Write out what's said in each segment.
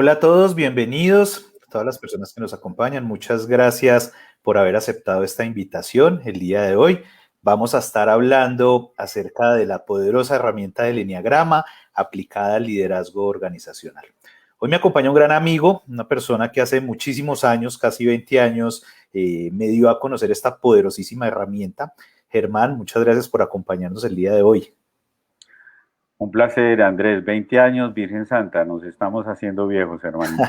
Hola a todos, bienvenidos, todas las personas que nos acompañan. Muchas gracias por haber aceptado esta invitación. El día de hoy vamos a estar hablando acerca de la poderosa herramienta del Eneagrama aplicada al liderazgo organizacional. Hoy me acompaña un gran amigo, una persona que hace muchísimos años, casi 20 años, me dio a conocer esta poderosísima herramienta. Germán, muchas gracias por acompañarnos el día de hoy. Un placer, Andrés. 20 años, Virgen Santa. Nos estamos haciendo viejos, hermanito.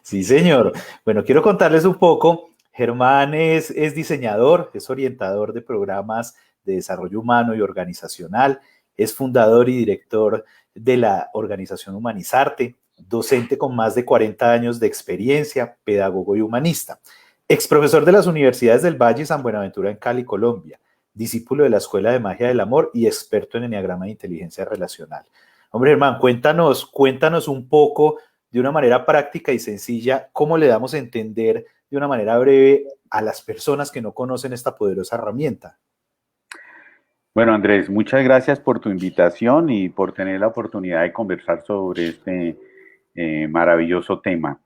Sí, señor. Bueno, quiero contarles un poco. Germán es diseñador, es orientador de programas de desarrollo humano y organizacional, es fundador y director de la organización Humanizarte, docente con más de 40 años de experiencia, pedagogo y humanista, ex profesor de las universidades del Valle y San Buenaventura en Cali, Colombia, discípulo de la Escuela de Magia del Amor y experto en enneagrama de inteligencia relacional. Hombre, Germán, cuéntanos un poco de una manera práctica y sencilla, cómo le damos a entender de una manera breve a las personas que no conocen esta poderosa herramienta. Bueno, Andrés, muchas gracias por tu invitación y por tener la oportunidad de conversar sobre este maravilloso tema.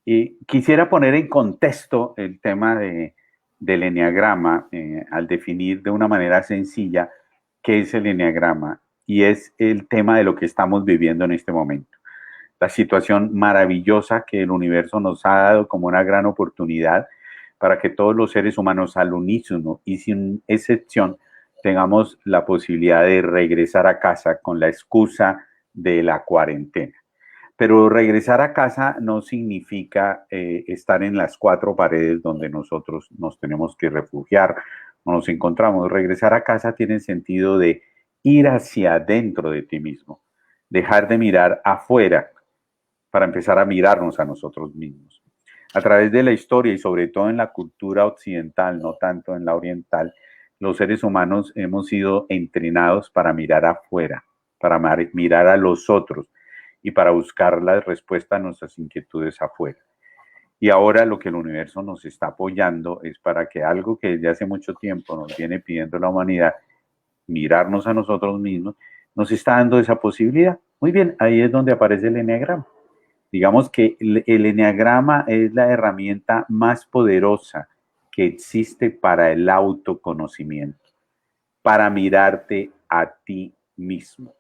Y quisiera poner en contexto el tema del eneagrama al definir de una manera sencilla qué es el eneagrama y es el tema de lo que estamos viviendo en este momento. La situación maravillosa que el universo nos ha dado como una gran oportunidad para que todos los seres humanos al unísono y sin excepción tengamos la posibilidad de regresar a casa con la excusa de la cuarentena. Pero regresar a casa no significa estar en las cuatro paredes donde nosotros nos tenemos que refugiar o nos encontramos. Regresar a casa tiene el sentido de ir hacia adentro de ti mismo, dejar de mirar afuera para empezar a mirarnos a nosotros mismos. A través de la historia y sobre todo en la cultura occidental, no tanto en la oriental, los seres humanos hemos sido entrenados para mirar afuera, para mirar a los otros y para buscar la respuesta a nuestras inquietudes afuera. Y ahora lo que el universo nos está apoyando es para que algo que desde hace mucho tiempo nos viene pidiendo la humanidad, mirarnos a nosotros mismos, nos está dando esa posibilidad. Muy bien, ahí es donde aparece el eneagrama. Digamos que el eneagrama es la herramienta más poderosa que existe para el autoconocimiento, para mirarte a ti mismo.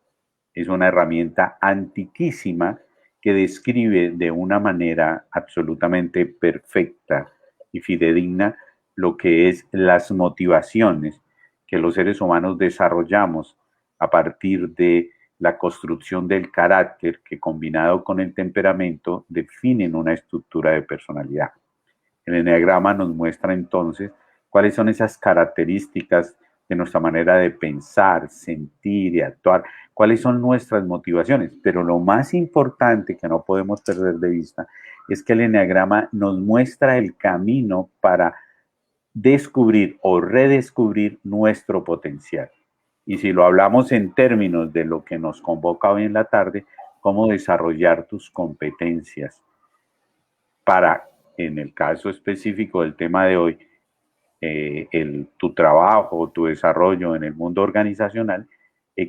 Es una herramienta antiquísima que describe de una manera absolutamente perfecta y fidedigna lo que es las motivaciones que los seres humanos desarrollamos a partir de la construcción del carácter que combinado con el temperamento definen una estructura de personalidad. El eneagrama nos muestra entonces cuáles son esas características de nuestra manera de pensar, sentir y actuar, cuáles son nuestras motivaciones. Pero lo más importante que no podemos perder de vista es que el eneagrama nos muestra el camino para descubrir o redescubrir nuestro potencial. Y si lo hablamos en términos de lo que nos convoca hoy en la tarde, cómo desarrollar tus competencias para, en el caso específico del tema de hoy, tu trabajo, tu desarrollo en el mundo organizacional,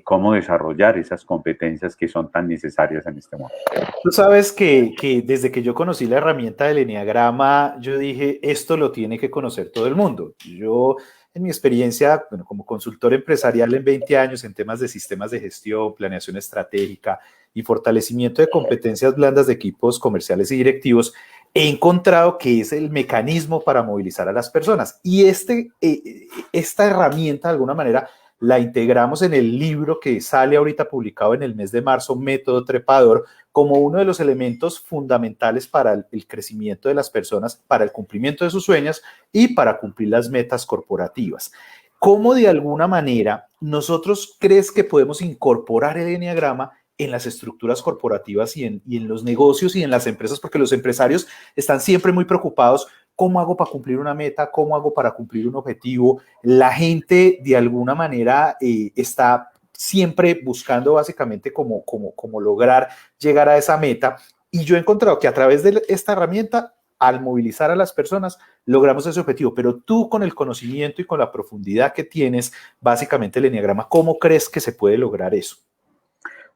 cómo desarrollar esas competencias que son tan necesarias en este momento. Tú sabes que desde que yo conocí la herramienta del Eneagrama, yo dije, esto lo tiene que conocer todo el mundo. Yo, en mi experiencia, bueno, como consultor empresarial en 20 años en temas de sistemas de gestión, planeación estratégica y fortalecimiento de competencias blandas de equipos comerciales y directivos, he encontrado que es el mecanismo para movilizar a las personas. Y esta herramienta, de alguna manera, la integramos en el libro que sale ahorita publicado en el mes de marzo, Método Trepador, como uno de los elementos fundamentales para el crecimiento de las personas, para el cumplimiento de sus sueños y para cumplir las metas corporativas. ¿Cómo de alguna manera nosotros crees que podemos incorporar el eneagrama en las estructuras corporativas y en los negocios y en las empresas? Porque los empresarios están siempre muy preocupados. ¿Cómo hago para cumplir una meta? ¿Cómo hago para cumplir un objetivo? La gente de alguna manera está siempre buscando básicamente cómo lograr llegar a esa meta. Y yo he encontrado que a través de esta herramienta, al movilizar a las personas, logramos ese objetivo. Pero tú, con el conocimiento y con la profundidad que tienes, básicamente el eneagrama, ¿cómo crees que se puede lograr eso?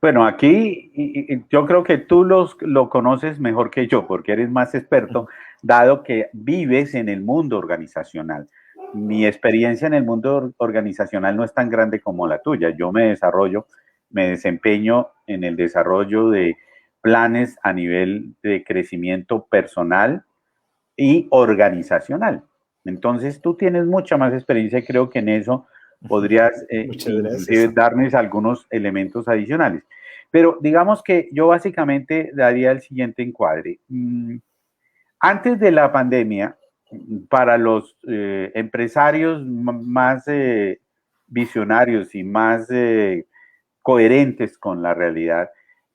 Bueno, aquí yo creo que tú lo conoces mejor que yo, porque eres más experto, dado que vives en el mundo organizacional. Mi experiencia en el mundo organizacional no es tan grande como la tuya. Yo me desempeño en el desarrollo de planes a nivel de crecimiento personal y organizacional. Entonces, tú tienes mucha más experiencia y creo que en eso podrías Muchas inclusive gracias. darnos algunos elementos adicionales. Pero digamos que yo básicamente daría el siguiente encuadre. Antes de la pandemia, para los empresarios más visionarios y más coherentes con la realidad,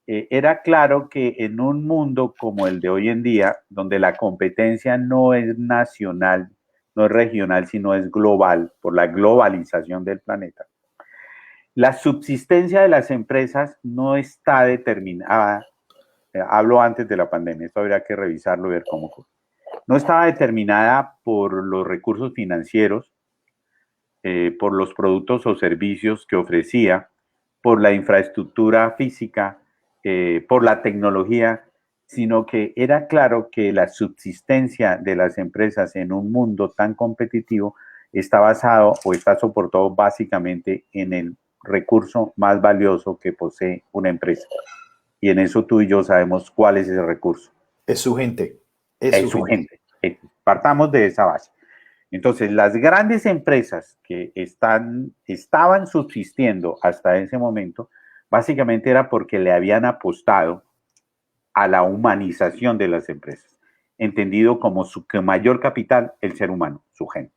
era claro que en un mundo como el de hoy en día, donde la competencia no es nacional, no es regional, sino es global, por la globalización del planeta, la subsistencia de las empresas no está determinada, hablo antes de la pandemia, esto habría que revisarlo y ver cómo ocurre, no estaba determinada por los recursos financieros, por los productos o servicios que ofrecía, por la infraestructura física, por la tecnología, sino que era claro que la subsistencia de las empresas en un mundo tan competitivo está basado o está soportado básicamente en el recurso más valioso que posee una empresa. Y en eso tú y yo sabemos cuál es ese recurso. Es su gente, es Es su su gente. gente. Partamos de esa base. Entonces, las grandes empresas que estaban subsistiendo hasta ese momento, básicamente era porque le habían apostado a la humanización de las empresas, entendido como su mayor capital, el ser humano, su gente.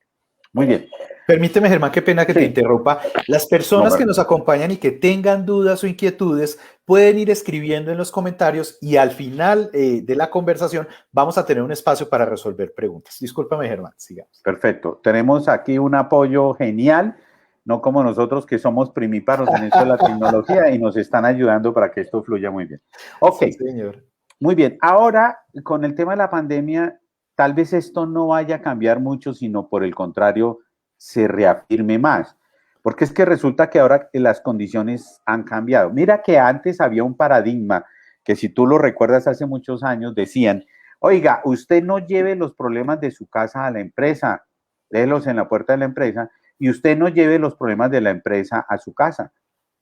Muy bien. Permíteme, Germán, qué pena que te Sí. interrumpa. Las No, personas que nos acompañan y que tengan dudas o inquietudes pueden ir escribiendo en los comentarios y al final de la conversación vamos a tener un espacio para resolver preguntas. Discúlpame, Germán, sigamos. perfecto. Tenemos aquí un apoyo genial, no como nosotros que somos primíparos en esto de la tecnología y nos están ayudando para que esto fluya muy bien. Ok. Sí, señor. Muy bien, ahora con el tema de la pandemia, tal vez esto no vaya a cambiar mucho, sino por el contrario, se reafirme más. Porque es que resulta que ahora las condiciones han cambiado. Mira que antes había un paradigma que si tú lo recuerdas hace muchos años, decían, oiga, usted no lleve los problemas de su casa a la empresa, déjelos en la puerta de la empresa, y usted no lleve los problemas de la empresa a su casa.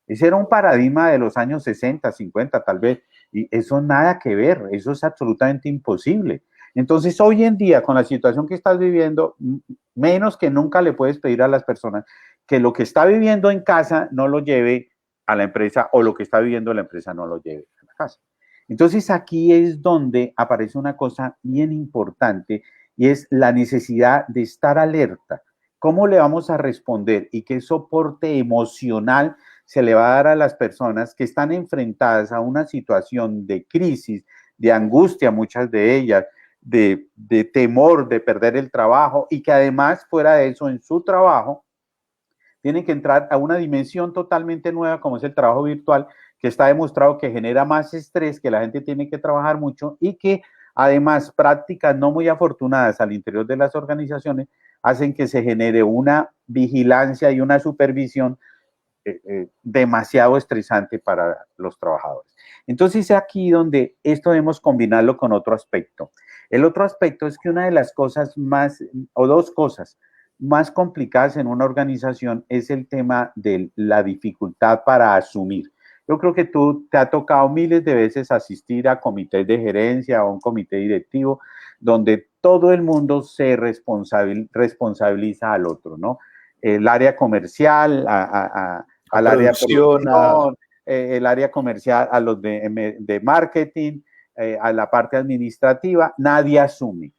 Ese era un paradigma de los años 60, 50 tal vez, y eso nada que ver, eso es absolutamente imposible. Entonces, hoy en día, con la situación que estás viviendo, menos que nunca le puedes pedir a las personas que lo que está viviendo en casa no lo lleve a la empresa o lo que está viviendo la empresa no lo lleve a la casa. Entonces, aquí es donde aparece una cosa bien importante y es la necesidad de estar alerta. ¿Cómo le vamos a responder y qué soporte emocional se le va a dar a las personas que están enfrentadas a una situación de crisis, de angustia, muchas de ellas, de temor de perder el trabajo y que además fuera de eso en su trabajo tienen que entrar a una dimensión totalmente nueva como es el trabajo virtual, que está demostrado que genera más estrés, que la gente tiene que trabajar mucho y que además prácticas no muy afortunadas al interior de las organizaciones hacen que se genere una vigilancia y una supervisión demasiado estresante para los trabajadores. Entonces, aquí donde esto debemos combinarlo con otro aspecto. El otro aspecto es que una de las cosas más, o dos cosas más complicadas en una organización es el tema de la dificultad para asumir. Yo creo que tú te ha tocado miles de veces asistir a comités de gerencia o un comité directivo donde todo el mundo se responsabiliza al otro, ¿no? El área comercial, A al área de producción, producción, el área comercial, a los de marketing, a la parte administrativa, nadie asume.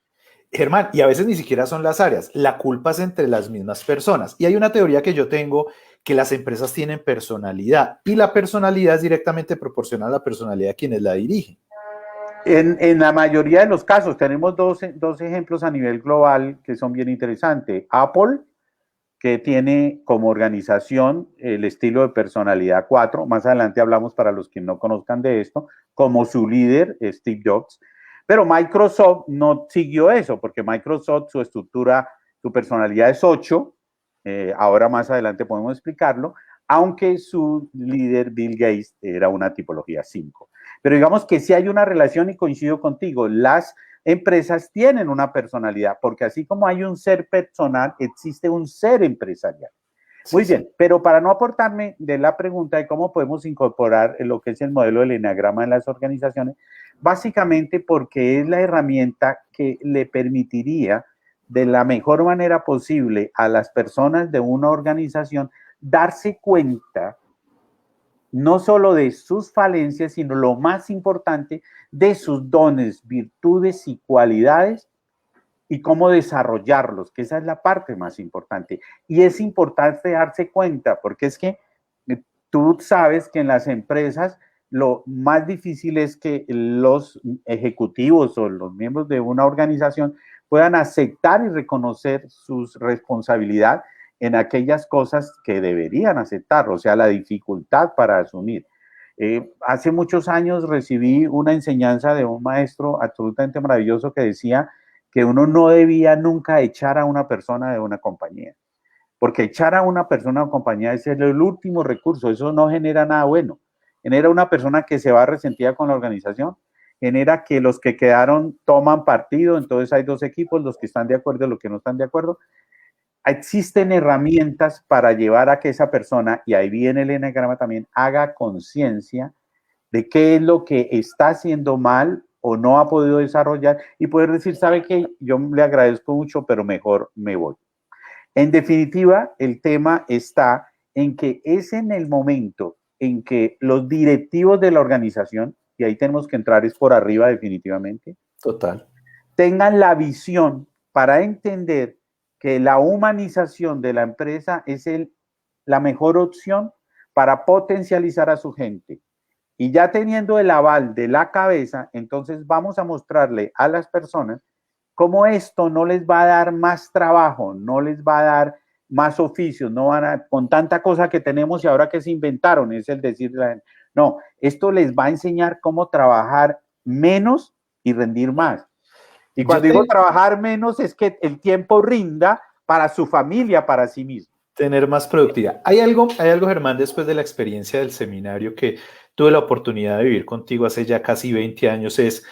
Germán, y a veces ni siquiera son las áreas, la culpa es entre las mismas personas. Y hay una teoría que yo tengo que las empresas tienen personalidad y la personalidad es directamente proporcional a la personalidad de quienes la dirigen. En la mayoría de los casos, tenemos dos ejemplos a nivel global que son bien interesantes. Apple, que tiene como organización el estilo de personalidad 4. Más adelante hablamos para los que no conozcan de esto, como su líder, Steve Jobs. Pero Microsoft no siguió eso, porque Microsoft, su estructura, su personalidad es 8. Ahora más adelante podemos explicarlo. aunque su líder, Bill Gates, era una tipología 5. Pero digamos que sí hay una relación y coincido contigo, las empresas tienen una personalidad, porque así como hay un ser personal, existe un ser empresarial. Sí, Muy bien, sí. pero para no aportarme de la pregunta de cómo podemos incorporar lo que es el modelo del eneagrama en las organizaciones, básicamente porque es la herramienta que le permitiría de la mejor manera posible a las personas de una organización darse cuenta no solo de sus falencias, sino lo más importante, de sus dones, virtudes y cualidades y cómo desarrollarlos, que esa es la parte más importante. Y es importante darse cuenta, porque es que tú sabes que en las empresas lo más difícil es que los ejecutivos o los miembros de una organización puedan aceptar y reconocer su responsabilidad en aquellas cosas que deberían aceptar, o sea, la dificultad para asumir. Hace muchos años recibí una enseñanza de un maestro absolutamente maravilloso que decía que uno no debía nunca echar a una persona de una compañía, porque echar a una persona de una compañía es el último recurso, eso no genera nada bueno, genera una persona que se va resentida con la organización, genera que los que quedaron toman partido, entonces hay dos equipos, los que están de acuerdo y los que no están de acuerdo. Existen herramientas para llevar a que esa persona, y ahí viene el eneagrama también, haga conciencia de qué es lo que está haciendo mal o no ha podido desarrollar y poder decir, ¿sabe qué? Yo le agradezco mucho, pero mejor me voy. En definitiva, el tema está en que es en el momento en que los directivos de la organización, y ahí tenemos que entrar es por arriba definitivamente, Total. tengan la visión para entender que la humanización de la empresa es la mejor opción para potencializar a su gente. Y ya teniendo el aval de la cabeza, entonces vamos a mostrarle a las personas cómo esto no les va a dar más trabajo, no les va a dar más oficios, no van a, con tanta cosa que tenemos y ahora que se inventaron, es el decir, no, esto les va a enseñar cómo trabajar menos y rendir más. Y Yo cuando digo te, trabajar menos es que el tiempo rinda para su familia, para sí mismo. Tener más productividad. Hay algo, Germán, después de la experiencia del seminario que tuve la oportunidad de vivir contigo hace ya casi 20 años, es,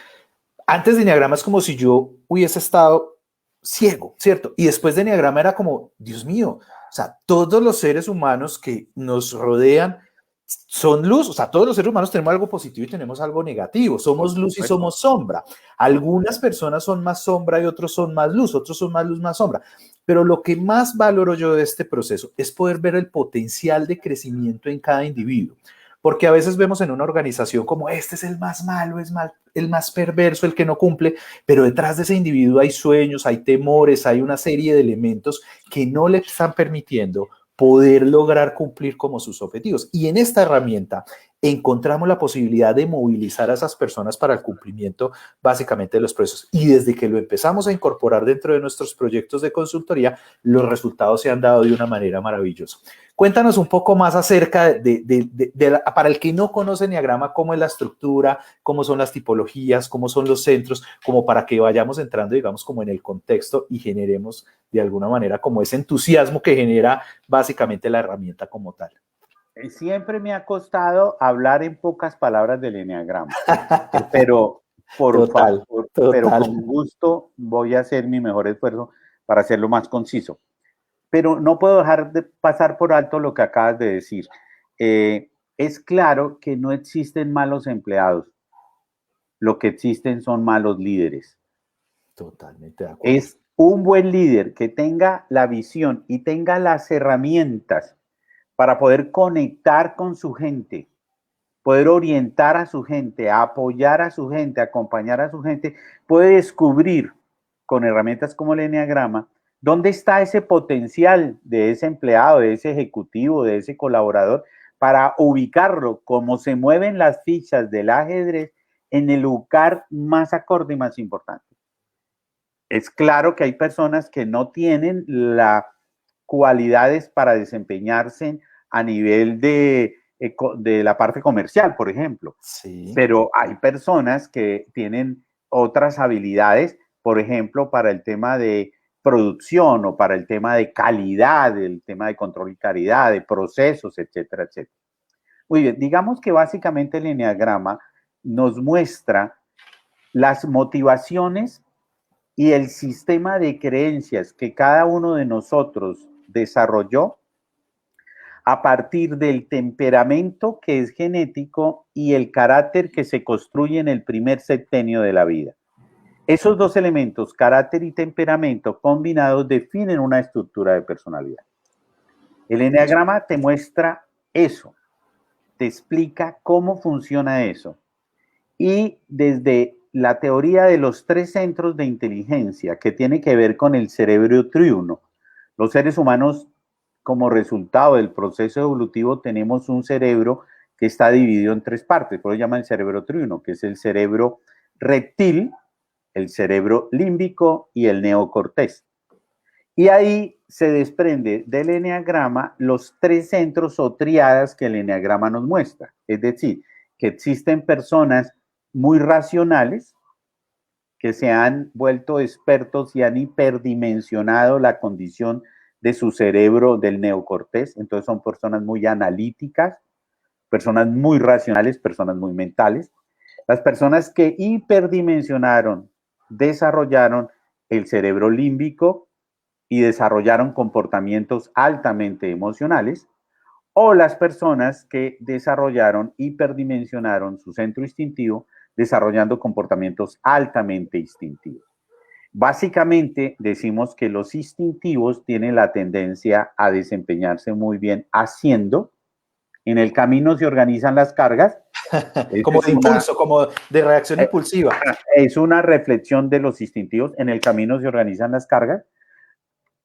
antes de Enneagrama es como si yo hubiese estado ciego, ¿cierto? Y después de Enneagrama era como, Dios mío, o sea, todos los seres humanos que nos rodean son luz, o sea, todos los seres humanos tenemos algo positivo y tenemos algo negativo, Por somos luz y supuesto. somos sombra. Algunas personas son más sombra y otros son más luz, otros son más luz, más sombra. Pero lo que más valoro yo de este proceso es poder ver el potencial de crecimiento en cada individuo. Porque a veces vemos en una organización como este es el más malo, es mal, el más perverso, el que no cumple, pero detrás de ese individuo hay sueños, hay temores, hay una serie de elementos que no le están permitiendo poder lograr cumplir como sus objetivos. Y en esta herramienta encontramos la posibilidad de movilizar a esas personas para el cumplimiento básicamente de los procesos. Y desde que lo empezamos a incorporar dentro de nuestros proyectos de consultoría, los resultados se han dado de una manera maravillosa. Cuéntanos un poco más acerca para el que no conoce Enneagrama, cómo es la estructura, cómo son las tipologías, cómo son los centros, como para que vayamos entrando, digamos, como en el contexto y generemos de alguna manera como ese entusiasmo que genera básicamente la herramienta como tal. Siempre me ha costado hablar en pocas palabras del eneagrama, pero por Total, favor, pero total. con gusto voy a hacer mi mejor esfuerzo para hacerlo más conciso. Pero no puedo dejar de pasar por alto lo que acabas de decir. Es claro que no existen malos empleados, lo que existen son malos líderes. Totalmente de acuerdo. Es un buen líder que tenga la visión y tenga las herramientas para poder conectar con su gente, poder orientar a su gente, apoyar a su gente, acompañar a su gente, puede descubrir con herramientas como el Enneagrama dónde está ese potencial de ese empleado, de ese ejecutivo, de ese colaborador, para ubicarlo como se mueven las fichas del ajedrez en el lugar más acorde y más importante. Es claro que hay personas que no tienen las cualidades para desempeñarse a nivel de la parte comercial, por ejemplo. Sí. Pero hay personas que tienen otras habilidades, por ejemplo, para el tema de producción o para el tema de calidad, el tema de control y calidad, de procesos, etcétera, etcétera. Muy bien, digamos que básicamente el eneagrama nos muestra las motivaciones y el sistema de creencias que cada uno de nosotros desarrolló a partir del temperamento que es genético y el carácter que se construye en el primer septenio de la vida. Esos dos elementos, carácter y temperamento, combinados definen una estructura de personalidad. El eneagrama te muestra eso, te explica cómo funciona eso. Y desde la teoría de los 3 centros de inteligencia, que tiene que ver con el cerebro triuno, los seres humanos, como resultado del proceso evolutivo, tenemos un cerebro que está dividido en 3 partes, por eso llaman el cerebro triuno, que es el cerebro reptil, el cerebro límbico y el neocortés. Y ahí se desprende del eneagrama los 3 centros o triadas que el eneagrama nos muestra. Es decir, que existen personas muy racionales que se han vuelto expertos y han hiperdimensionado la condición de su cerebro del neocortés. Entonces son personas muy analíticas, personas muy racionales, personas muy mentales. Las personas que hiperdimensionaron, desarrollaron el cerebro límbico y desarrollaron comportamientos altamente emocionales, o las personas que desarrollaron, hiperdimensionaron su centro instintivo, desarrollando comportamientos altamente instintivos. Básicamente decimos que los instintivos tienen la tendencia a desempeñarse muy bien haciendo. En el camino se organizan las cargas. Como de impulso, como de reacción impulsiva. Es una reflexión de los instintivos. En el camino se organizan las cargas.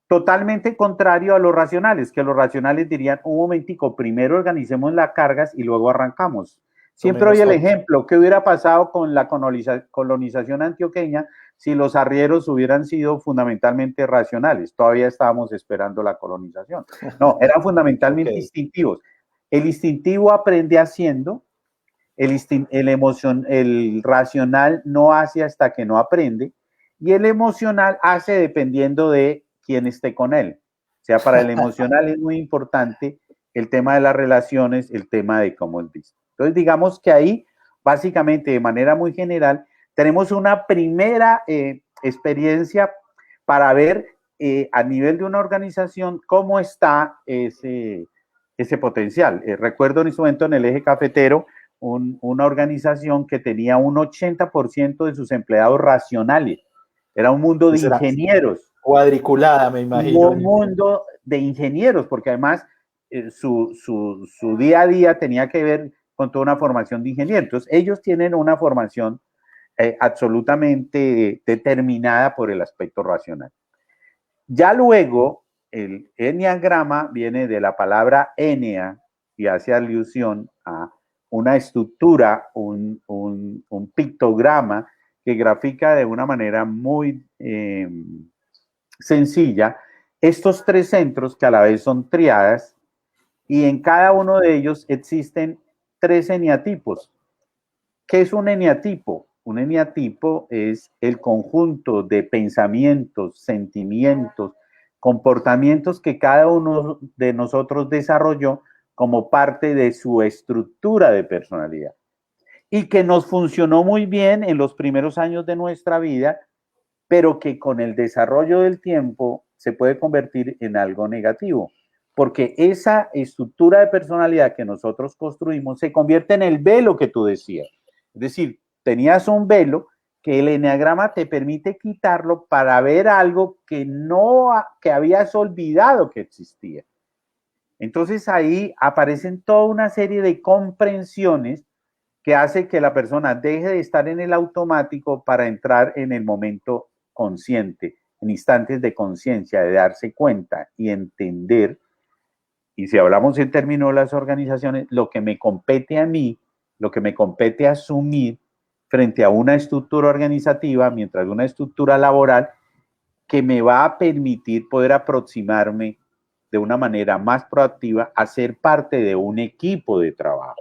Totalmente contrario a los racionales, que los racionales dirían, un momentico, primero organicemos las cargas y luego arrancamos. Siempre hay el ejemplo, ¿qué hubiera pasado con la colonización antioqueña si los arrieros hubieran sido fundamentalmente racionales? Todavía estábamos esperando la colonización. No, eran fundamentalmente instintivos. El instintivo aprende haciendo, el racional no hace hasta que no aprende, y el emocional hace dependiendo de quien esté con él. O sea, para el emocional es muy importante el tema de las relaciones, el tema de cómo es visto. Entonces, digamos que ahí, básicamente, de manera muy general, tenemos una primera experiencia para ver a nivel de una organización cómo está ese potencial. Recuerdo en este momento en el eje cafetero una organización que tenía un 80% de sus empleados racionales. Era un mundo de ingenieros. Cuadriculada, me imagino. Un mundo de ingenieros, porque además su día a día tenía que ver con toda una formación de ingenieros. Entonces, ellos tienen una formación absolutamente determinada por el aspecto racional. Ya luego, el eneagrama viene de la palabra enea y hace alusión a una estructura, un pictograma que grafica de una manera muy sencilla estos 3 centros que a la vez son triadas, y en cada uno de ellos existen 3 eneatipos. ¿Qué es un eneatipo? Un eneatipo es el conjunto de pensamientos, sentimientos, comportamientos que cada uno de nosotros desarrolló como parte de su estructura de personalidad y que nos funcionó muy bien en los primeros años de nuestra vida, pero que con el desarrollo del tiempo se puede convertir en algo negativo, porque esa estructura de personalidad que nosotros construimos se convierte en el velo que tú decías. Es decir, tenías un velo que el eneagrama te permite quitarlo para ver algo que habías olvidado que existía. Entonces ahí aparecen toda una serie de comprensiones que hace que la persona deje de estar en el automático para entrar en el momento consciente, en instantes de conciencia, de darse cuenta y entender. Y si hablamos en términos de las organizaciones, lo que me compete a mí, lo que me compete asumir frente a una estructura organizativa, mientras una estructura laboral que me va a permitir poder aproximarme de una manera más proactiva a ser parte de un equipo de trabajo.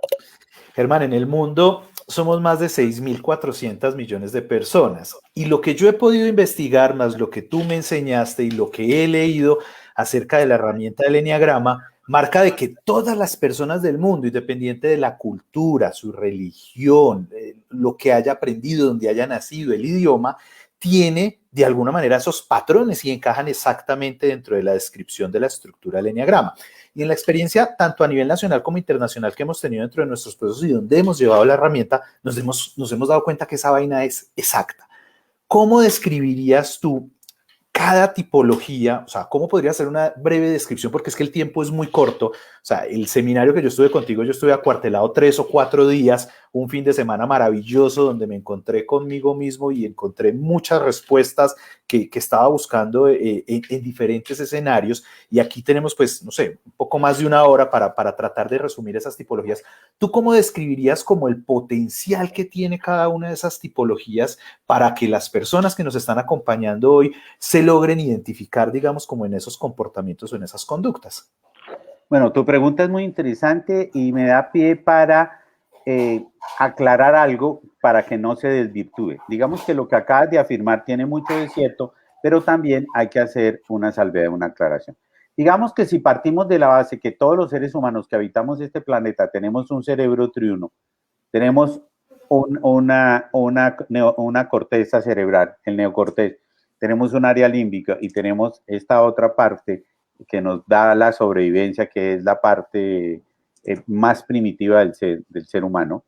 Germán, en el mundo somos más de 6.400 millones de personas. Y lo que yo he podido investigar, más lo que tú me enseñaste y lo que he leído acerca de la herramienta del eneagrama, marca de que todas las personas del mundo, independiente de la cultura, su religión, lo que haya aprendido, donde haya nacido, el idioma, tiene de alguna manera esos patrones y encajan exactamente dentro de la descripción de la estructura del eneagrama. Y en la experiencia, tanto a nivel nacional como internacional que hemos tenido dentro de nuestros procesos y donde hemos llevado la herramienta, nos hemos dado cuenta que esa vaina es exacta. ¿Cómo describirías tú cada tipología? O sea, ¿cómo podría ser una breve descripción? Porque es que el tiempo es muy corto. O sea, el seminario que yo estuve contigo, yo estuve acuartelado 3 o 4 días, un fin de semana maravilloso donde me encontré conmigo mismo y encontré muchas respuestas que estaba buscando en diferentes escenarios. Y aquí tenemos, pues, no sé, un poco más de una hora para tratar de resumir esas tipologías. ¿Tú cómo describirías como el potencial que tiene cada una de esas tipologías para que las personas que nos están acompañando hoy se logren identificar, digamos, como en esos comportamientos o en esas conductas? Bueno, tu pregunta es muy interesante y me da pie para aclarar algo para que no se desvirtúe. Digamos que lo que acabas de afirmar tiene mucho de cierto, pero también hay que hacer una salvedad, una aclaración. Digamos que si partimos de la base que todos los seres humanos que habitamos este planeta tenemos un cerebro triuno, tenemos una corteza cerebral, el neocortés, tenemos un área límbica y tenemos esta otra parte que nos da la sobrevivencia, que es la parte más primitiva del ser humano.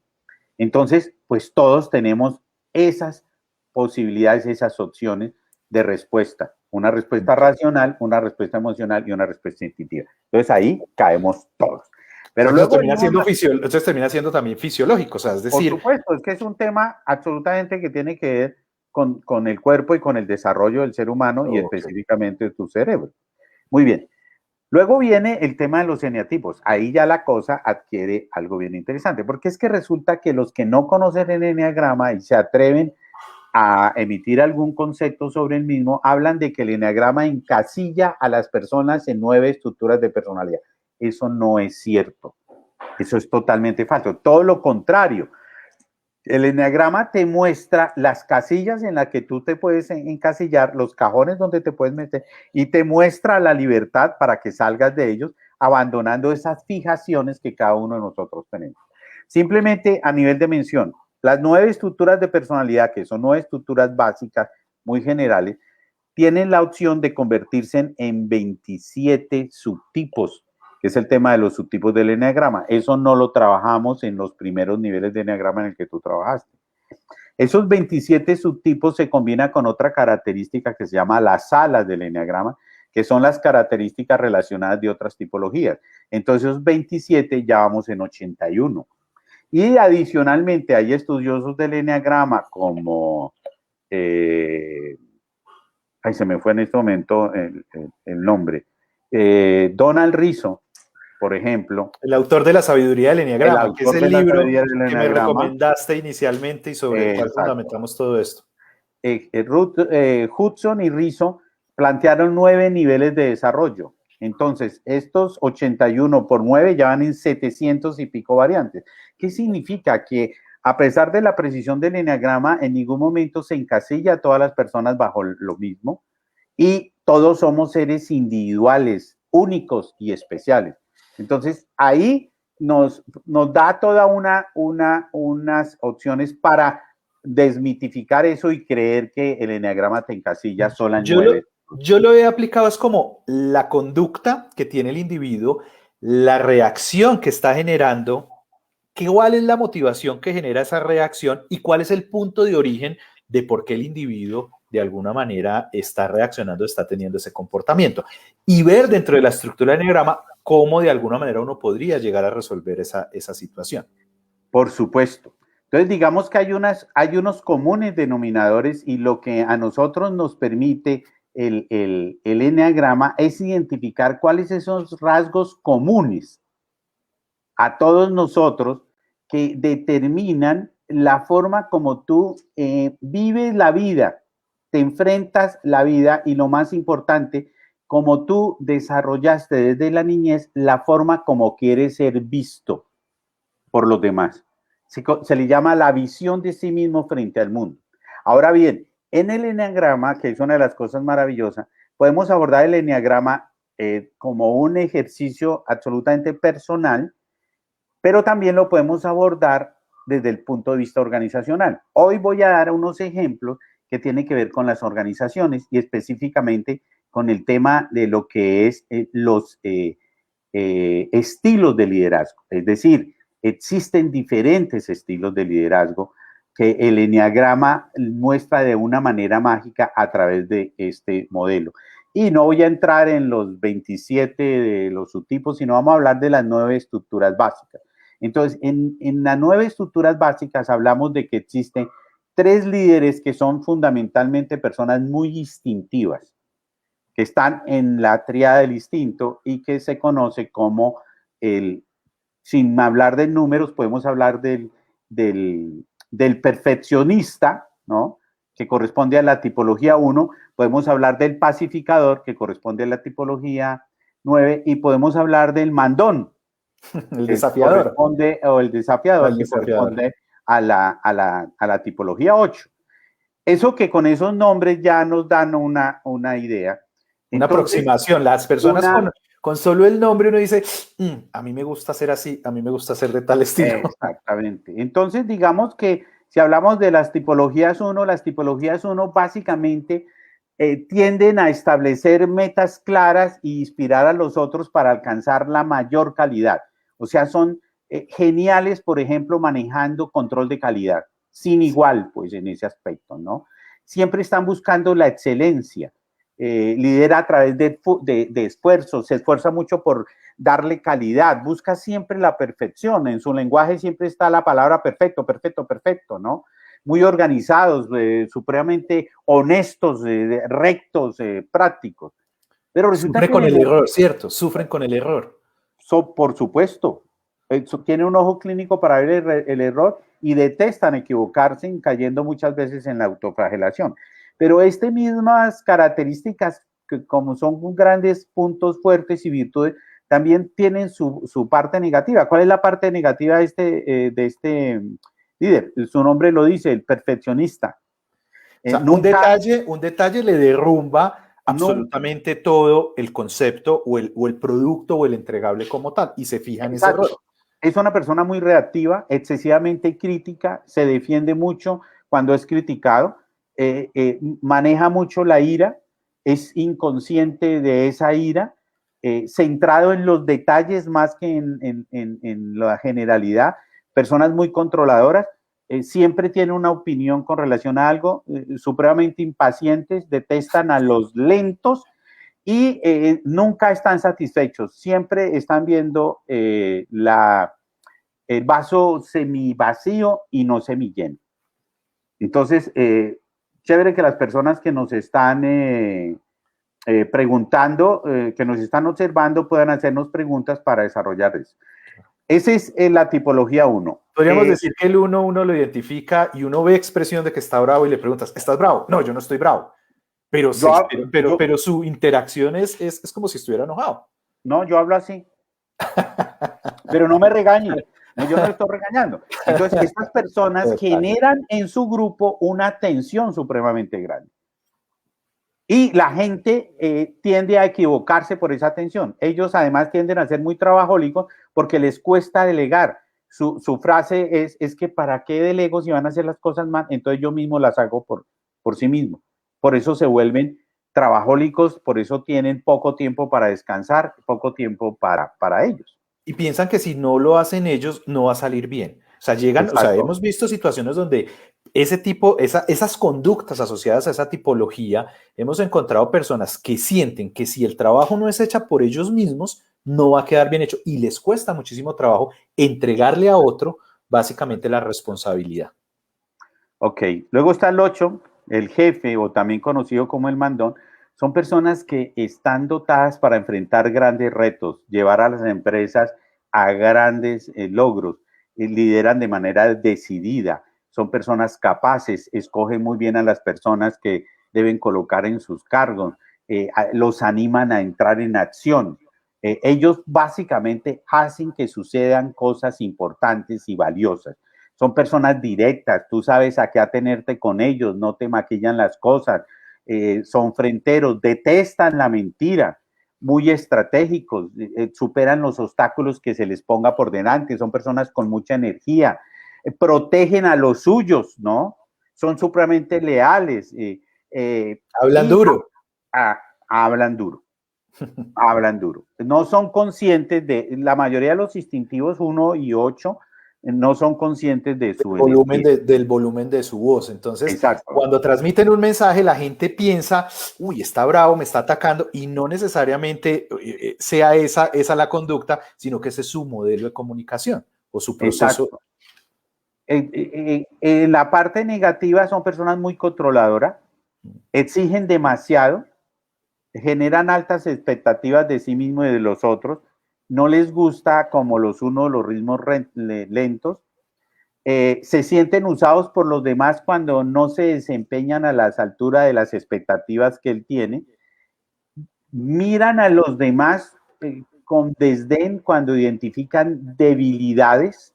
Entonces, pues todos tenemos esas posibilidades, esas opciones de respuesta. Una respuesta racional, una respuesta emocional y una respuesta instintiva. Entonces ahí caemos todos. Pero luego Entonces termina siendo también fisiológico, o sea, es decir... Por supuesto, es que es un tema absolutamente que tiene que ver con el cuerpo y con el desarrollo del ser humano y específicamente de tu cerebro. Muy bien. Luego viene el tema de los eneatipos. Ahí ya la cosa adquiere algo bien interesante, porque es que resulta que los que no conocen el eneagrama y se atreven a emitir algún concepto sobre el mismo, hablan de que el eneagrama encasilla a las personas en 9 estructuras de personalidad. Eso no es cierto. Eso es totalmente falso. Todo lo contrario. El eneagrama te muestra las casillas en las que tú te puedes encasillar, los cajones donde te puedes meter y te muestra la libertad para que salgas de ellos, abandonando esas fijaciones que cada uno de nosotros tenemos. Simplemente a nivel de mención, las 9 estructuras de personalidad, que son 9 estructuras básicas muy generales, tienen la opción de convertirse en 27 subtipos, que es el tema de los subtipos del eneagrama. Eso no lo trabajamos en los primeros niveles de eneagrama en el que tú trabajaste. Esos 27 subtipos se combinan con otra característica que se llama las alas del eneagrama, que son las características relacionadas de otras tipologías. Entonces, esos 27 ya vamos en 81. Y adicionalmente hay estudiosos del eneagrama como... se me fue en este momento el nombre. Donald Rizzo, por ejemplo. El autor de la sabiduría del eneagrama, que es el libro que me recomendaste inicialmente y sobre el cual fundamentamos todo esto. Hudson y Rizzo plantearon 9 niveles de desarrollo. Entonces, estos 81 por 9 ya van en 700 y pico variantes. ¿Qué significa? Que a pesar de la precisión del eneagrama, en ningún momento se encasilla a todas las personas bajo lo mismo y todos somos seres individuales, únicos y especiales. Entonces, ahí nos da toda unas opciones para desmitificar eso y creer que el eneagrama te encasilla sola en 9. Yo lo he aplicado, es como la conducta que tiene el individuo, la reacción que está generando, cuál es la motivación que genera esa reacción y cuál es el punto de origen de por qué el individuo de alguna manera está reaccionando, está teniendo ese comportamiento. Y ver dentro de la estructura del eneagrama cómo de alguna manera uno podría llegar a resolver esa situación. Por supuesto. Entonces, digamos que hay unos comunes denominadores y lo que a nosotros nos permite el eneagrama es identificar cuáles son esos rasgos comunes a todos nosotros que determinan la forma como tú vives la vida, te enfrentas la vida y lo más importante, como tú desarrollaste desde la niñez la forma como quieres ser visto por los demás. se le llama la visión de sí mismo frente al mundo. Ahora bien, en el eneagrama, que es una de las cosas maravillosas, podemos abordar el eneagrama como un ejercicio absolutamente personal, pero también lo podemos abordar desde el punto de vista organizacional. Hoy voy a dar unos ejemplos que tienen que ver con las organizaciones y específicamente con el tema de lo que es los estilos de liderazgo. Es decir, existen diferentes estilos de liderazgo que el eneagrama muestra de una manera mágica a través de este modelo. Y no voy a entrar en los 27 de los subtipos, sino vamos a hablar de las 9 estructuras básicas. Entonces, en las 9 estructuras básicas hablamos de que existen 3 líderes que son fundamentalmente personas muy instintivas, que están en la tríada del instinto y que se conoce como sin hablar de números, podemos hablar del perfeccionista, ¿no? Que corresponde a la tipología 1, podemos hablar del pacificador, que corresponde a la tipología 9, y podemos hablar del mandón, El que desafiador. corresponde, o el desafiador, que corresponde a la tipología 8. Eso que con esos nombres ya nos dan una idea. Una Entonces, aproximación. Las personas con solo el nombre uno dice, a mí me gusta ser así, a mí me gusta ser de tal estilo. Exactamente. Entonces, digamos que si hablamos de las tipologías 1 básicamente tienden a establecer metas claras e inspirar a los otros para alcanzar la mayor calidad. O sea, son geniales, por ejemplo, manejando control de calidad, sin igual, pues, en ese aspecto, ¿no? Siempre están buscando la excelencia. Lidera a través de esfuerzos, se esfuerza mucho por darle calidad, busca siempre la perfección, en su lenguaje siempre está la palabra perfecto, perfecto, perfecto, ¿no? Muy organizados, supremamente honestos, rectos, prácticos. Pero resulta Sufren con el error, ¿cierto? Sufren con el error. Por supuesto. Tiene un ojo clínico para ver el error y detestan equivocarse, cayendo muchas veces en la autoflagelación. Pero estas mismas características, que como son grandes puntos fuertes y virtudes, también tienen su parte negativa. ¿Cuál es la parte negativa de este líder? Su nombre lo dice, el perfeccionista. O sea, un detalle le derrumba absolutamente todo el concepto o el producto o el entregable como tal y se fija en ese error. Es una persona muy reactiva, excesivamente crítica, se defiende mucho cuando es criticado, maneja mucho la ira, es inconsciente de esa ira, centrado en los detalles más que en la generalidad, personas muy controladoras, siempre tienen una opinión con relación a algo, supremamente impacientes, detestan a los lentos y nunca están satisfechos, siempre están viendo el vaso semivacío y no semilleno. Entonces, chévere que las personas que nos están preguntando, que nos están observando, puedan hacernos preguntas para desarrollar eso. Esa es la tipología 1. Podríamos decir que el 1 uno lo identifica y uno ve expresión de que está bravo y le preguntas, ¿estás bravo? No, yo no estoy bravo. Pero su interacción es como si estuviera enojado. No, yo hablo así. Pero no me regañen. No, yo no le estoy regañando. Entonces, estas personas generan en su grupo una tensión supremamente grande. Y la gente tiende a equivocarse por esa tensión. Ellos además tienden a ser muy trabajólicos porque les cuesta delegar. Su frase es que ¿para qué delego si van a hacer las cosas mal? Entonces yo mismo las hago por sí mismo. Por eso se vuelven trabajólicos, por eso tienen poco tiempo para descansar, poco tiempo para ellos. Y piensan que si no lo hacen ellos, no va a salir bien. O sea, hemos visto situaciones donde ese tipo, esas conductas asociadas a esa tipología, hemos encontrado personas que sienten que si el trabajo no es hecho por ellos mismos, no va a quedar bien hecho y les cuesta muchísimo trabajo entregarle a otro básicamente la responsabilidad. Ok, luego está el 8, el jefe o también conocido como el mandón. Son personas que están dotadas para enfrentar grandes retos, llevar a las empresas a grandes logros, lideran de manera decidida, son personas capaces, escogen muy bien a las personas que deben colocar en sus cargos, los animan a entrar en acción. Ellos básicamente hacen que sucedan cosas importantes y valiosas. son personas directas, tú sabes a qué atenerte con ellos, no te maquillan las cosas, son fronteros, detestan la mentira, muy estratégicos, superan los obstáculos que se les ponga por delante, son personas con mucha energía, protegen a los suyos, ¿no? Son supremamente leales. Hablan Y duro. hablan duro. Hablan duro. No son conscientes de, la mayoría de los instintivos 1 y 8 no son conscientes de su Volumen energía. del volumen de su voz. Entonces, Exacto. cuando transmiten un mensaje, la gente piensa, uy, está bravo, me está atacando, y no necesariamente sea esa la conducta, sino que ese es su modelo de comunicación o su proceso. Exacto. En la parte negativa son personas muy controladoras, exigen demasiado, generan altas expectativas de sí mismos y de los otros, no les gusta como los ritmos lentos, se sienten usados por los demás cuando no se desempeñan a las alturas de las expectativas que él tiene, miran a los demás con desdén cuando identifican debilidades,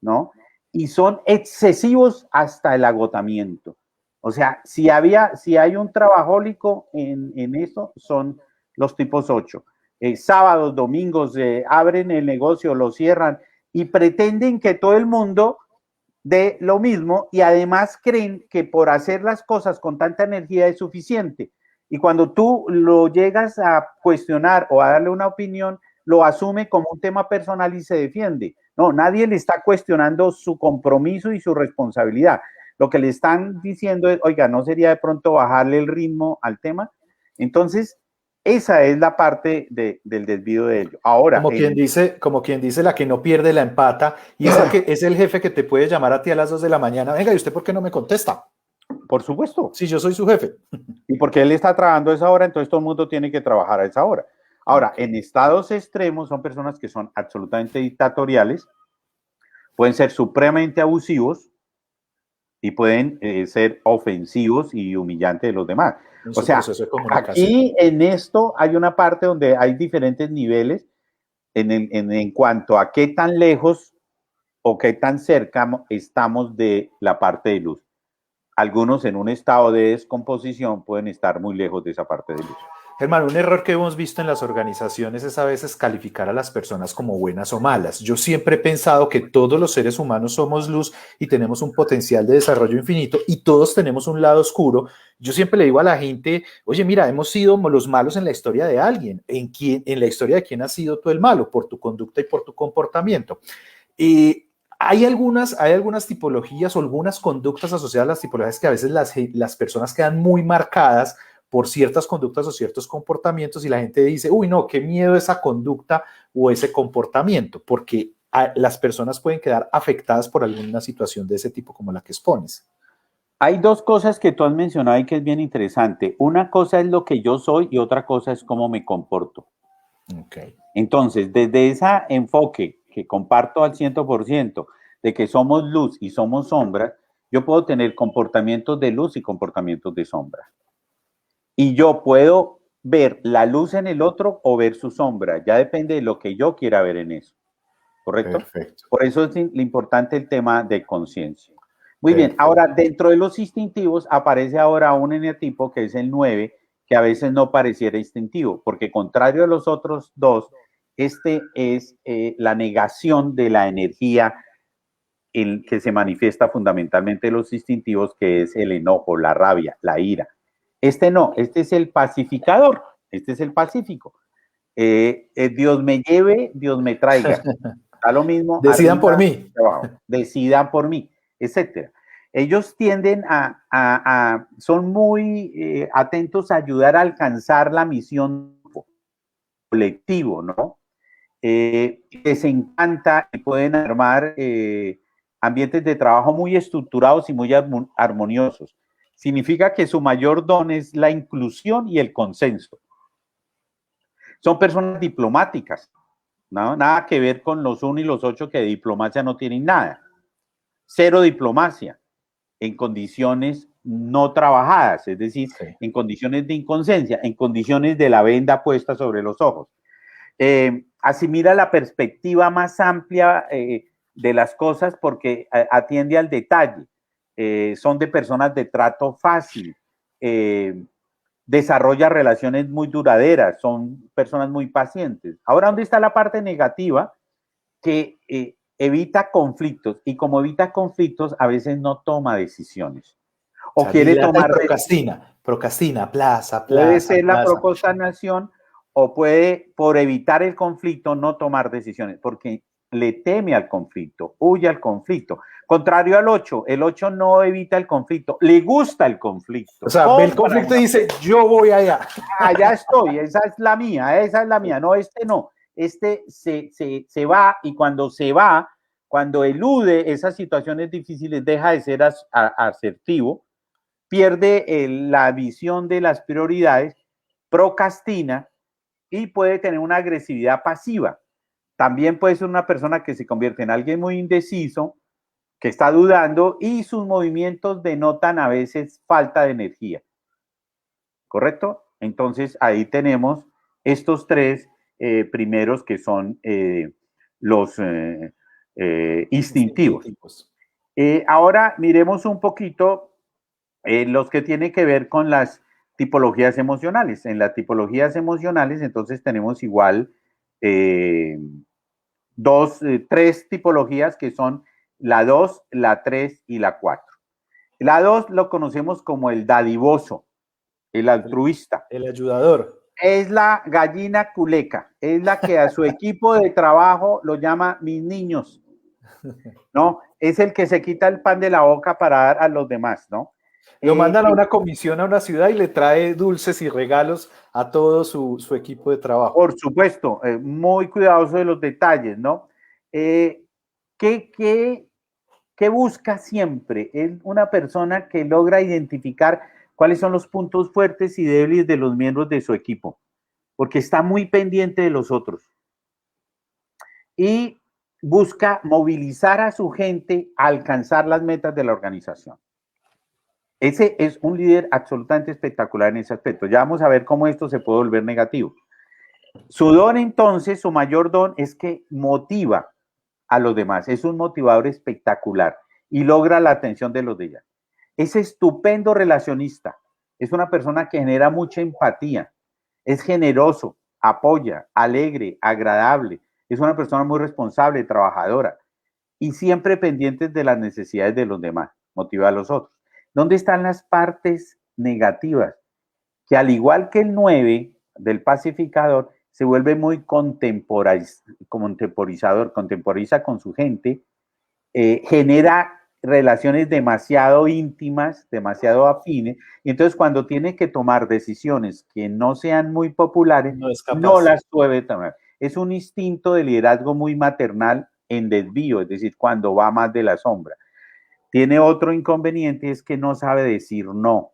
¿no? Y son excesivos hasta el agotamiento. O sea, si hay un trabajólico en eso, son los tipos 8. Sábados, domingos, abren el negocio, lo cierran y pretenden que todo el mundo dé lo mismo y además creen que por hacer las cosas con tanta energía es suficiente. Y cuando tú lo llegas a cuestionar o a darle una opinión, lo asume como un tema personal y se defiende. No, nadie le está cuestionando su compromiso y su responsabilidad. Lo que le están diciendo es, oiga, ¿no sería de pronto bajarle el ritmo al tema? Entonces, esa es la parte del desvío de ello. Ahora, Como quien dice, la que no pierde la empata, y es el jefe que te puede llamar a ti a las 2 de la mañana. Venga, ¿y usted por qué no me contesta? Por supuesto. Si yo soy su jefe. Y porque él está trabajando a esa hora, entonces todo el mundo tiene que trabajar a esa hora. Ahora, en estados extremos son personas que son absolutamente dictatoriales, pueden ser supremamente abusivos y pueden ser ofensivos y humillantes de los demás. O sea, aquí en esto hay una parte donde hay diferentes niveles en cuanto a qué tan lejos o qué tan cerca estamos de la parte de luz. Algunos en un estado de descomposición pueden estar muy lejos de esa parte de luz. Germán, un error que hemos visto en las organizaciones es a veces calificar a las personas como buenas o malas. Yo siempre he pensado que todos los seres humanos somos luz y tenemos un potencial de desarrollo infinito y todos tenemos un lado oscuro. Yo siempre le digo a la gente, oye, mira, hemos sido los malos en la historia de alguien. ¿En la historia de quién has sido tú el malo? Por tu conducta y por tu comportamiento. Hay algunas tipologías o algunas conductas asociadas a las tipologías que a veces las personas quedan muy marcadas por ciertas conductas o ciertos comportamientos y la gente dice, uy, no, qué miedo esa conducta o ese comportamiento, porque las personas pueden quedar afectadas por alguna situación de ese tipo como la que expones. Hay dos cosas que tú has mencionado y que es bien interesante. Una cosa es lo que yo soy y otra cosa es cómo me comporto. Okay. Entonces, desde ese enfoque que comparto al 100% de que somos luz y somos sombra, yo puedo tener comportamientos de luz y comportamientos de sombra. Y yo puedo ver la luz en el otro o ver su sombra. Ya depende de lo que yo quiera ver en eso. ¿Correcto? Perfecto. Por eso es importante el tema de conciencia. Muy bien. Ahora, dentro de los instintivos aparece ahora un eneatipo que es el 9, que a veces no pareciera instintivo, porque contrario a los otros dos, este es la negación de la energía que se manifiesta fundamentalmente en los instintivos, que es el enojo, la rabia, la ira. Este no, este es el pacificador, este es el pacífico. Dios me lleve, Dios me traiga. Da lo mismo. Decidan arriba, por mí. abajo. Decidan por mí, etcétera. Ellos tienden son muy atentos a ayudar a alcanzar la misión colectivo, ¿no? Les encanta y pueden armar ambientes de trabajo muy estructurados y muy armoniosos. Significa que su mayor don es la inclusión y el consenso. Son personas diplomáticas, ¿no? Nada que ver con los 1 y los 8 que de diplomacia no tienen nada. Cero diplomacia en condiciones no trabajadas, es decir, en condiciones de inconsciencia, en condiciones de la venda puesta sobre los ojos. Asimila la perspectiva más amplia de las cosas porque atiende al detalle. Son de personas de trato fácil, desarrolla relaciones muy duraderas, son personas muy pacientes. Ahora, ¿dónde está la parte negativa? Que evita conflictos, y como evita conflictos, a veces no toma decisiones. O quiere tomar... Procrastina, plaza. Puede ser la procrastinación, o puede, por evitar el conflicto, no tomar decisiones, porque le teme al conflicto, huye al conflicto. Contrario al 8, el 8 no evita el conflicto, le gusta el conflicto. O sea, ve el conflicto y dice, yo voy allá. Allá estoy, esa es la mía, no, este no. Este se va, y cuando se va, cuando elude esas situaciones difíciles, deja de ser asertivo, pierde la visión de las prioridades, procrastina y puede tener una agresividad pasiva. También puede ser una persona que se convierte en alguien muy indeciso, que está dudando, y sus movimientos denotan a veces falta de energía. ¿Correcto? Entonces ahí tenemos estos tres primeros que son los instintivos. Ahora miremos un poquito los que tienen que ver con las tipologías emocionales. En las tipologías emocionales, entonces tenemos igual tres tipologías, que son la 2, la 3 y la 4. La 2 lo conocemos como el dadivoso, el altruista. El ayudador. Es la gallina culeca, es la que a su equipo de trabajo lo llama mis niños, ¿no? Es el que se quita el pan de la boca para dar a los demás, ¿no? Lo mandan a una comisión a una ciudad y le trae dulces y regalos a todo su equipo de trabajo. Por supuesto, muy cuidadoso de los detalles, ¿no? ¿Qué busca siempre? Es una persona que logra identificar cuáles son los puntos fuertes y débiles de los miembros de su equipo, porque está muy pendiente de los otros. Y busca movilizar a su gente a alcanzar las metas de la organización. Ese es un líder absolutamente espectacular en ese aspecto. Ya vamos a ver cómo esto se puede volver negativo. Su don, entonces, su mayor don es que motiva a los demás. Es un motivador espectacular y logra la atención de los de ella. Es estupendo relacionista. Es una persona que genera mucha empatía. Es generoso, apoya, alegre, agradable. Es una persona muy responsable, trabajadora y siempre pendiente de las necesidades de los demás. Motiva a los otros. ¿Dónde están las partes negativas? Que al igual que el 9 del pacificador, se vuelve muy contemporizador, contemporiza con su gente, genera relaciones demasiado íntimas, demasiado afines, y entonces cuando tiene que tomar decisiones que no sean muy populares, no las puede tomar. Es un instinto de liderazgo muy maternal en desvío, es decir, cuando va más de la sombra. Tiene otro inconveniente, es que no sabe decir no.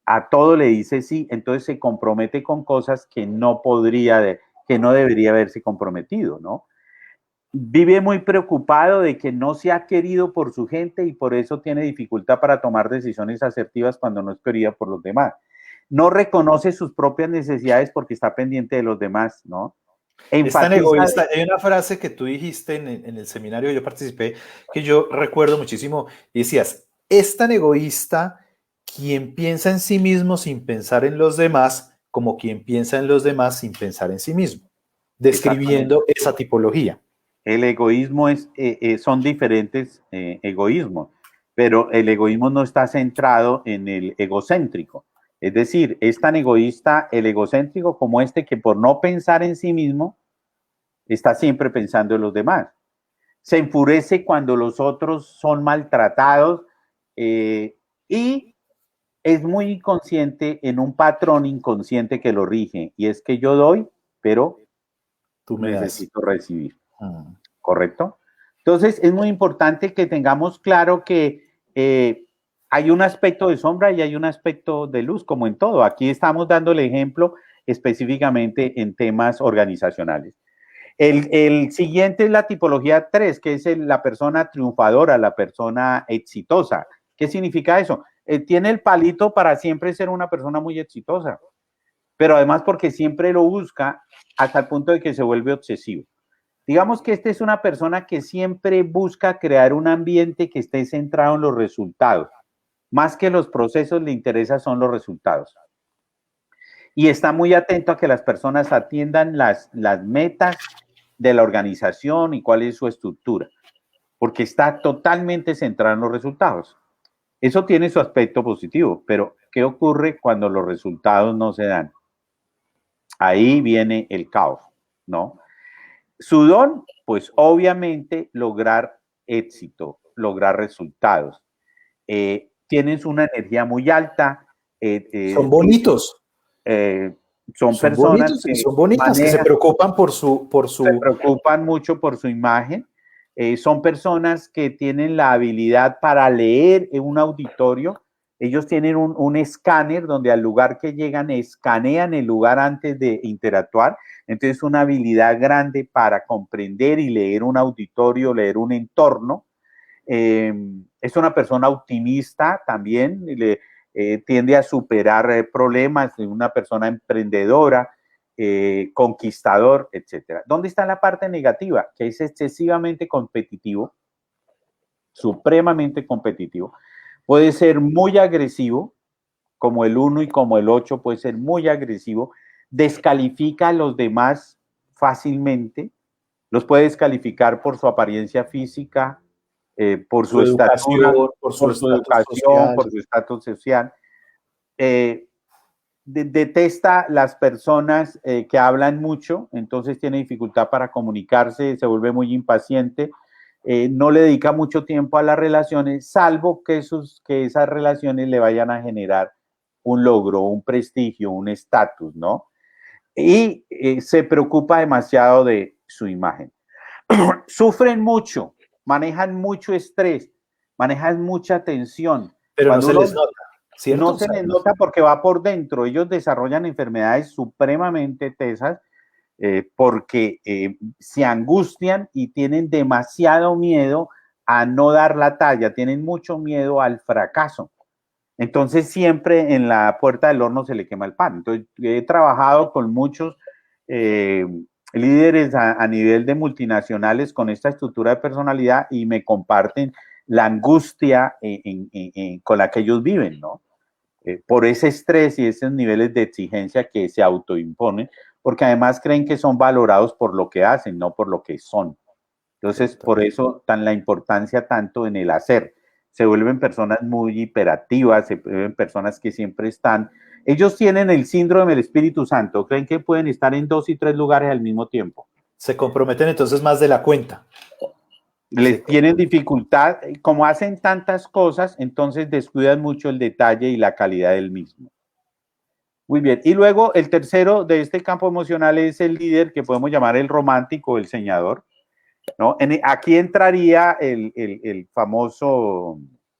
A todo le dice sí, entonces se compromete con cosas que no debería haberse comprometido, ¿no? Vive muy preocupado de que no se ha querido por su gente y por eso tiene dificultad para tomar decisiones asertivas cuando no es querida por los demás. No reconoce sus propias necesidades porque está pendiente de los demás, ¿no? Es tan egoísta. Hay una frase que tú dijiste en el seminario que yo participé, que yo recuerdo muchísimo, y decías, es tan egoísta quien piensa en sí mismo sin pensar en los demás, como quien piensa en los demás sin pensar en sí mismo, describiendo esa tipología. El egoísmo son diferentes egoísmos, pero el egoísmo no está centrado en el egocéntrico. Es decir, es tan egoísta el egocéntrico como este, que por no pensar en sí mismo, está siempre pensando en los demás. Se enfurece cuando los otros son maltratados y es muy consciente en un patrón inconsciente que lo rige, y es que yo doy, pero tú necesito recibir. ¿Correcto? Entonces, es muy importante que tengamos claro que hay un aspecto de sombra y hay un aspecto de luz, como en todo. Aquí estamos dando el ejemplo específicamente en temas organizacionales. El siguiente es la tipología 3, que es la persona triunfadora, la persona exitosa. ¿Qué significa eso? Tiene el palito para siempre ser una persona muy exitosa, pero además porque siempre lo busca hasta el punto de que se vuelve obsesivo. Digamos que esta es una persona que siempre busca crear un ambiente que esté centrado en los resultados. Más que los procesos, le interesa son los resultados. Y está muy atento a que las personas atiendan las metas de la organización y cuál es su estructura, porque está totalmente centrado en los resultados. Eso tiene su aspecto positivo, pero ¿qué ocurre cuando los resultados no se dan? Ahí viene el caos, ¿no? Su don, pues obviamente lograr éxito, lograr resultados. Tienen una energía muy alta. Son bonitos. Son personas Bonitos y son bonitas, que se manejan, preocupan se preocupan mucho por su imagen. Son personas que tienen la habilidad para leer en un auditorio. Ellos tienen un escáner donde al lugar que llegan escanean el lugar antes de interactuar. Entonces, una habilidad grande para comprender y leer un auditorio, leer un entorno. Es una persona optimista también, tiende a superar problemas, es una persona emprendedora, conquistador, etcétera. ¿Dónde está la parte negativa? Que es excesivamente competitivo, supremamente competitivo. Puede ser muy agresivo, como el 1 y como el 8, puede ser muy agresivo, descalifica a los demás fácilmente, los puede descalificar por su apariencia física, por su estatura, por por su educación, por su estatus social. Detesta las personas que hablan mucho, entonces tiene dificultad para comunicarse, se vuelve muy impaciente, no le dedica mucho tiempo a las relaciones, salvo que esas relaciones le vayan a generar un logro, un prestigio, un estatus, ¿no? Y se preocupa demasiado de su imagen. Sufren mucho, manejan mucho estrés, manejan mucha tensión. Pero Cuando no se les nota, ¿cierto? no se les nota porque va por dentro. Ellos desarrollan enfermedades supremamente tesas porque se angustian y tienen demasiado miedo a no dar la talla, tienen mucho miedo al fracaso. Entonces siempre en la puerta del horno se le quema el pan. Entonces he trabajado con muchos líderes a nivel de multinacionales con esta estructura de personalidad y me comparten la angustia con la que ellos viven, ¿no? Por ese estrés y esos niveles de exigencia que se autoimponen, porque además creen que son valorados por lo que hacen, no por lo que son. Entonces, por eso la importancia tanto en el hacer. Se vuelven personas muy hiperactivas, se vuelven personas que siempre están. Ellos tienen el síndrome del Espíritu Santo, creen que pueden estar en 2 y 3 lugares al mismo tiempo. Se comprometen entonces más de la cuenta. Les tienen dificultad, como hacen tantas cosas, entonces descuidan mucho el detalle y la calidad del mismo. Muy bien, y luego el tercero de este campo emocional es el líder, que podemos llamar el romántico, el soñador, ¿no? Aquí entraría el famoso...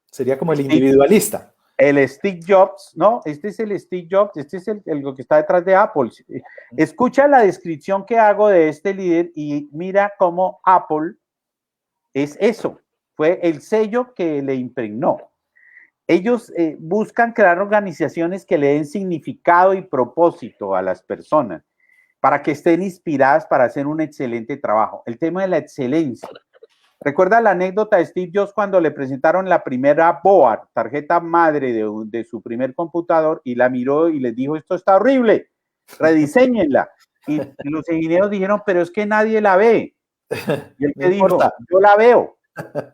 Sería como el individualista. El Steve Jobs, ¿no? Este es el Steve Jobs, este es lo que está detrás de Apple. Escucha la descripción que hago de este líder y mira cómo Apple es eso, fue el sello que le impregnó. Ellos buscan crear organizaciones que le den significado y propósito a las personas para que estén inspiradas para hacer un excelente trabajo. El tema de la excelencia. ¿Recuerda la anécdota de Steve Jobs cuando le presentaron la primera BOAD, tarjeta madre de su primer computador, y la miró y les dijo, esto está horrible, rediseñenla? Y los ingenieros dijeron, pero es que nadie la ve. Y él que dijo, yo la veo.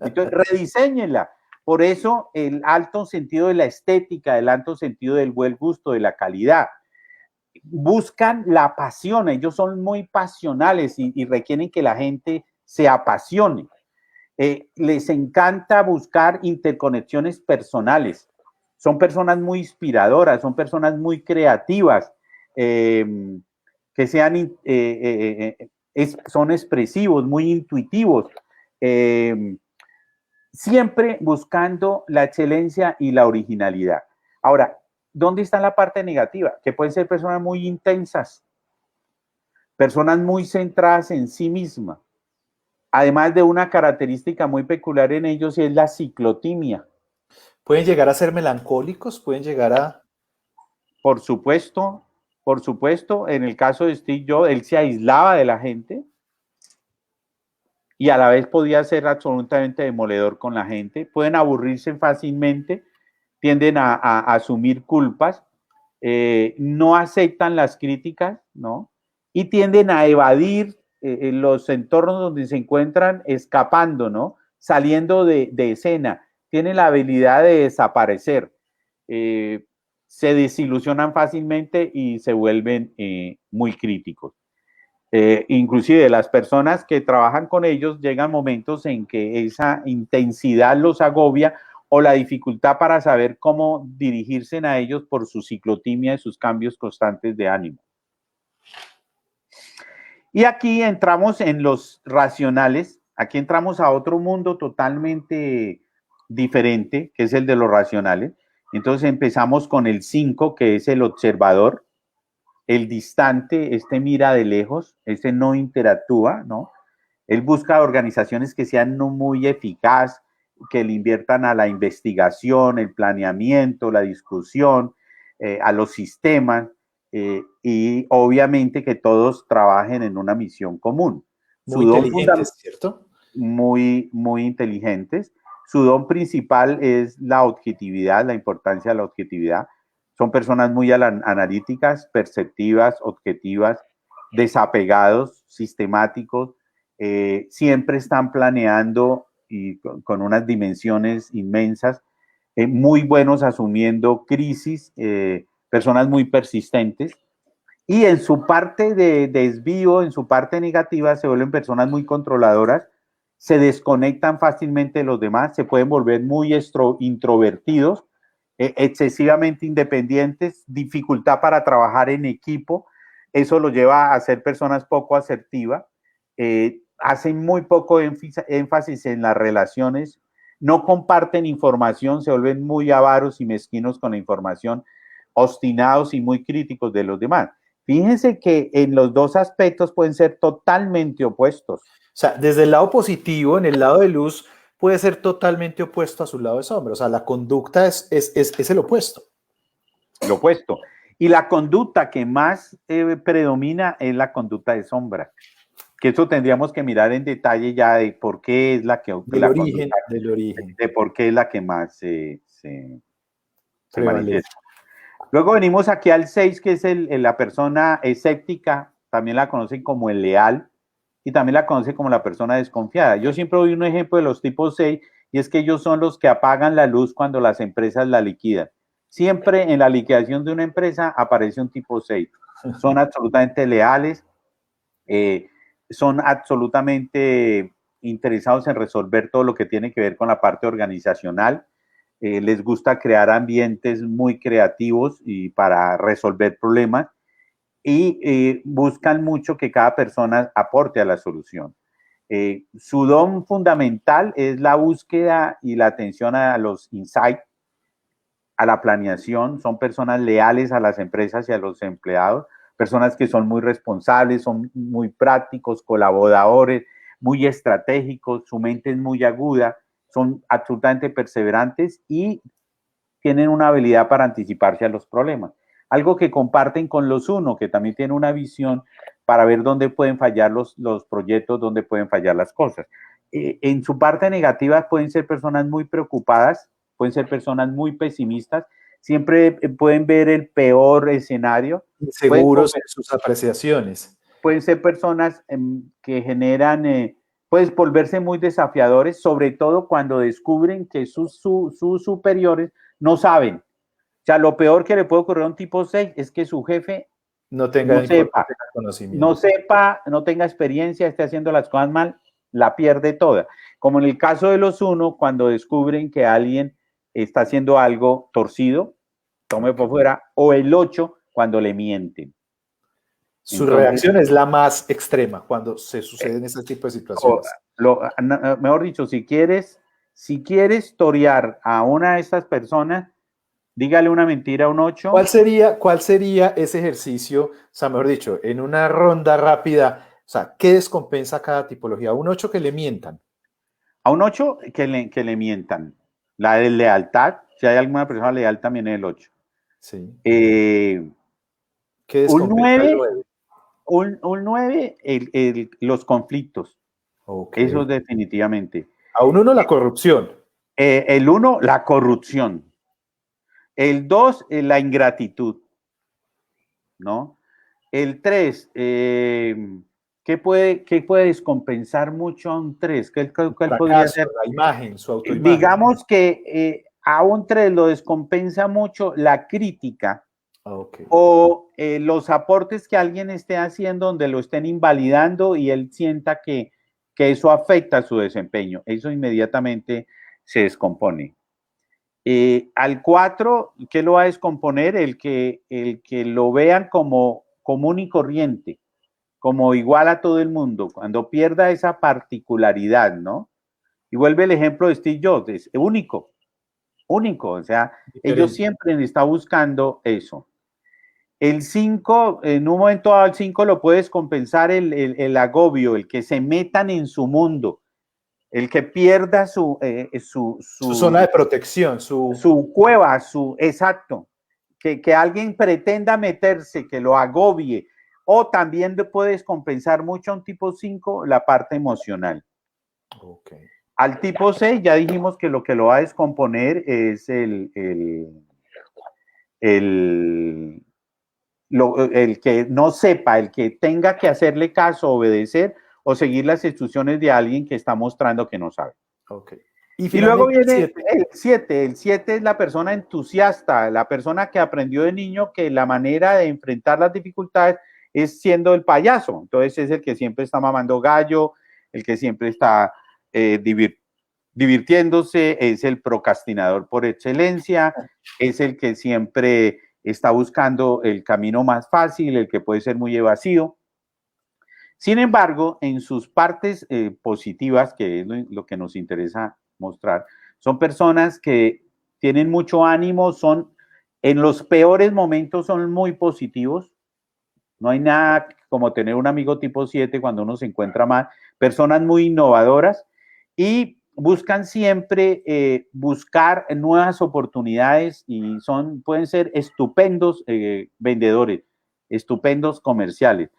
Entonces, rediseñenla. Por eso el alto sentido de la estética, el alto sentido del buen gusto, de la calidad. Buscan la pasión, ellos son muy pasionales y requieren que la gente se apasione. Les encanta buscar interconexiones personales. Son personas muy inspiradoras, son personas muy creativas, que son expresivos, muy intuitivos. Siempre buscando la excelencia y la originalidad. Ahora, ¿dónde está la parte negativa? Que pueden ser personas muy intensas, personas muy centradas en sí mismas. Además de una característica muy peculiar en ellos y es la ciclotimia. ¿Pueden llegar a ser melancólicos? ¿Pueden llegar a...? Por supuesto, en el caso de Steve Jobs, él se aislaba de la gente. y a la vez podía ser absolutamente demoledor con la gente. Pueden aburrirse fácilmente, tienden a asumir culpas, no aceptan las críticas, ¿no? Y tienden a evadir los entornos donde se encuentran escapando, ¿no? Saliendo de escena. Tienen la habilidad de desaparecer. Se desilusionan fácilmente y se vuelven muy críticos. Inclusive las personas que trabajan con ellos llegan momentos en que esa intensidad los agobia o la dificultad para saber cómo dirigirse a ellos por su ciclotimia y sus cambios constantes de ánimo. Y aquí entramos en los racionales, aquí entramos a otro mundo totalmente diferente, que es el de los racionales. Entonces empezamos con el 5, que es el observador. El distante, este mira de lejos, este no interactúa, ¿no? Él busca organizaciones que sean no muy eficaz, que le inviertan a la investigación, el planeamiento, la discusión, a los sistemas, y obviamente que todos trabajen en una misión común. Muy inteligentes, ¿cierto? Muy inteligentes. Su don principal es la objetividad, la importancia de la objetividad. Son personas muy analíticas, perceptivas, objetivas, desapegados, sistemáticos, siempre están planeando y con unas dimensiones inmensas, muy buenos asumiendo crisis, personas muy persistentes, y en su parte de desvío, en su parte negativa, se vuelven personas muy controladoras, se desconectan fácilmente de los demás, se pueden volver muy introvertidos, excesivamente independientes, dificultad para trabajar en equipo, eso lo lleva a ser personas poco asertivas, hacen muy poco énfasis en las relaciones, no comparten información, se vuelven muy avaros y mezquinos con la información, obstinados y muy críticos de los demás. Fíjense que en los dos aspectos pueden ser totalmente opuestos. O sea, desde el lado positivo, en el lado de luz, puede ser totalmente opuesto a su lado de sombra. O sea, la conducta es el opuesto. Lo opuesto. Y la conducta que más predomina es la conducta de sombra. Que eso tendríamos que mirar en detalle ya de por qué es la que... Del origen, del origen. De por qué es la que más se manifiesta. Luego venimos aquí al 6, que es la persona escéptica, también la conocen como el leal, y también la conocen como la persona desconfiada. Yo siempre doy un ejemplo de los tipos 6, y es que ellos son los que apagan la luz cuando las empresas la liquidan. Siempre en la liquidación de una empresa aparece un tipo 6. Son absolutamente leales, son absolutamente interesados en resolver todo lo que tiene que ver con la parte organizacional. Les gusta crear ambientes muy creativos y para resolver problemas, y buscan mucho que cada persona aporte a la solución. Su don fundamental es la búsqueda y la atención a los insights, a la planeación. Son personas leales a las empresas y a los empleados, personas que son muy responsables, son muy prácticos, colaboradores, muy estratégicos, su mente es muy aguda, son absolutamente perseverantes y tienen una habilidad para anticiparse a los problemas. Algo que comparten con los 1, que también tienen una visión para ver dónde pueden fallar los proyectos, dónde pueden fallar las cosas. En su parte negativa pueden ser personas muy preocupadas, pueden ser personas muy pesimistas, siempre pueden ver el peor escenario. Inseguros en sus apreciaciones. Pueden ser personas que generan, pueden volverse muy desafiadores, sobre todo cuando descubren que sus superiores no saben. O sea, lo peor que le puede ocurrir a un tipo 6 es que su jefe no sepa, no tenga experiencia, esté haciendo las cosas mal, la pierde toda. Como en el caso de los 1, cuando descubren que alguien está haciendo algo torcido, tome por fuera, o el 8, cuando le mienten. Su reacción es la más extrema cuando se suceden ese tipo de situaciones. Mejor dicho, si quieres torear a una de estas personas, dígale una mentira a un 8. ¿Cuál sería ese ejercicio? O sea, mejor dicho, en una ronda rápida, o sea, ¿qué descompensa cada tipología? ¿A un 8 que le mientan? A un 8 que le mientan. La de lealtad, si hay alguna persona leal, también es el 8. Sí. ¿Qué descompensa el 9? Un 9, los conflictos. Ok. Eso definitivamente. A uno la corrupción. El 1, la corrupción. El 2, la ingratitud, ¿no? El 3, qué puede descompensar mucho a un 3? ¿Cuál podría Fracaso, ser? la imagen, su autoimagen. Digamos que a un 3 lo descompensa mucho la crítica Ok. o los aportes que alguien esté haciendo donde lo estén invalidando y él sienta que eso afecta su desempeño. Eso inmediatamente se descompone. Al 4, ¿qué lo va a descomponer? El que lo vean como común y corriente, como igual a todo el mundo, cuando pierda esa particularidad, ¿no? Y vuelve el ejemplo de Steve Jobs, es único, o sea, ellos Diferente. siempre están buscando eso. El 5, en un momento dado, el 5 lo puedes compensar el agobio, el que se metan en su mundo, el que pierda Su zona de protección, su cueva, exacto, que alguien pretenda meterse, que lo agobie, o también puedes compensar mucho a un tipo 5 la parte emocional. Okay. Al tipo 6 ya dijimos que lo va a descomponer es el que no sepa, el que tenga que hacerle caso, obedecer o seguir las instrucciones de alguien que está mostrando que no sabe. Okay. Y Y luego finalmente viene el 7. El 7 es la persona entusiasta, la persona que aprendió de niño que la manera de enfrentar las dificultades es siendo el payaso. Entonces es el que siempre está mamando gallo, el que siempre está divirtiéndose, es el procrastinador por excelencia, es el que siempre está buscando el camino más fácil, el que puede ser muy evasivo. Sin embargo, en sus partes positivas, que es lo que nos interesa mostrar, son personas que tienen mucho ánimo, en los peores momentos son muy positivos. No hay nada como tener un amigo tipo 7 cuando uno se encuentra mal. Personas muy innovadoras y buscan siempre buscar nuevas oportunidades y pueden ser estupendos vendedores, estupendos comerciales.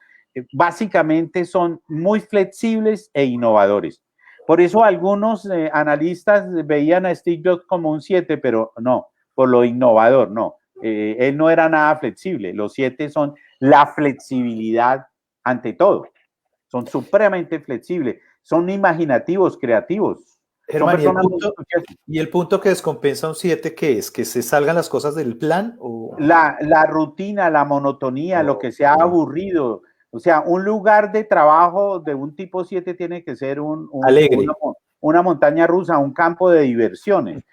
Básicamente son muy flexibles e innovadores. Por eso algunos analistas veían a Steve Jobs como un 7, pero no, por lo innovador, no. Él no era nada flexible. Los 7 son la flexibilidad ante todo. Son supremamente flexibles, son imaginativos, creativos. Son Germán, personas muy entusiastas. y el punto que descompensa un 7, ¿qué es? ¿Que se salgan las cosas del plan? O... La rutina, la monotonía, lo que sea Okay. aburrido. O sea, un lugar de trabajo de un tipo 7 tiene que ser Alegre. una montaña rusa, un campo de diversiones.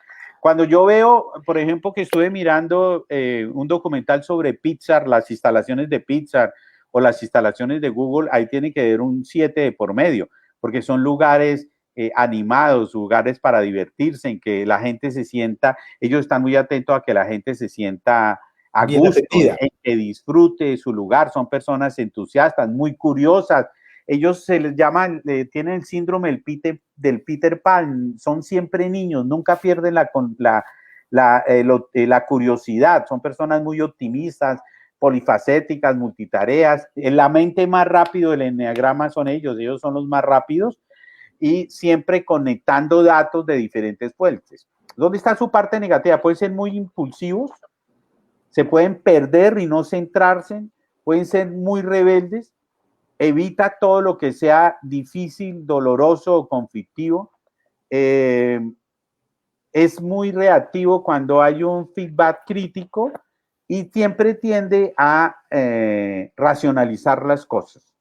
Cuando yo veo, por ejemplo, que estuve mirando un documental sobre Pixar, las instalaciones de Pixar o las instalaciones de Google, ahí tiene que haber un 7 de por medio, porque son lugares animados, lugares para divertirse, en que la gente se sienta, ellos están muy atentos a que la gente se sienta a Bien gusto, atendida. en que disfrute de su lugar, son personas entusiastas, muy curiosas. Ellos se les llaman, tienen el síndrome del Peter Pan, son siempre niños, nunca pierden la curiosidad, son personas muy optimistas, polifacéticas, multitareas. La mente más rápido del enneagrama son ellos son los más rápidos y siempre conectando datos de diferentes fuentes. ¿Dónde está su parte negativa? Pueden ser muy impulsivos, se pueden perder y no centrarse, pueden ser muy rebeldes, evita todo lo que sea difícil, doloroso o conflictivo. Es muy reactivo cuando hay un feedback crítico y siempre tiende a racionalizar las cosas.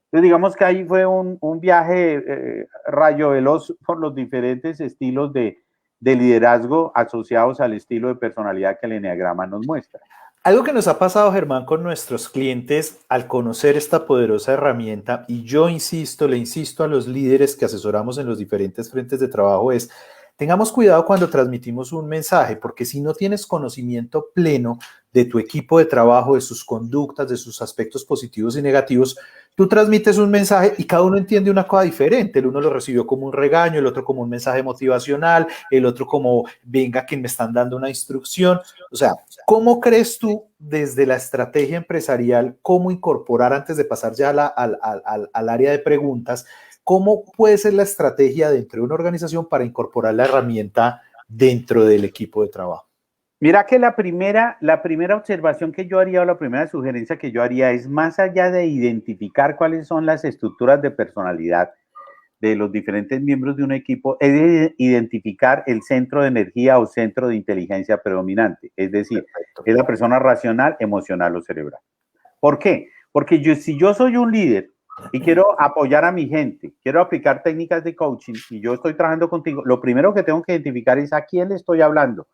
Entonces, digamos que ahí fue un viaje rayo veloz por los diferentes estilos de liderazgo asociados al estilo de personalidad que el enneagrama nos muestra. Algo que nos ha pasado, Germán, con nuestros clientes al conocer esta poderosa herramienta, y yo insisto, le insisto a los líderes que asesoramos en los diferentes frentes de trabajo, es tengamos cuidado cuando transmitimos un mensaje, porque si no tienes conocimiento pleno de tu equipo de trabajo, de sus conductas, de sus aspectos positivos y negativos, tú transmites un mensaje y cada uno entiende una cosa diferente. El uno lo recibió como un regaño, el otro como un mensaje motivacional, el otro como, venga, que me están dando una instrucción. O sea, ¿cómo crees tú desde la estrategia empresarial cómo incorporar, antes de pasar ya al área de preguntas, ¿cómo puede ser la estrategia dentro de una organización para incorporar la herramienta dentro del equipo de trabajo? Mira que la primera observación que yo haría o la primera sugerencia que yo haría es más allá de identificar cuáles son las estructuras de personalidad de los diferentes miembros de un equipo, es identificar el centro de energía o centro de inteligencia predominante, es decir, Perfecto. es la persona racional, emocional o cerebral. ¿Por qué? Porque si yo soy un líder y quiero apoyar a mi gente, quiero aplicar técnicas de coaching y yo estoy trabajando contigo, lo primero que tengo que identificar es a quién le estoy hablando.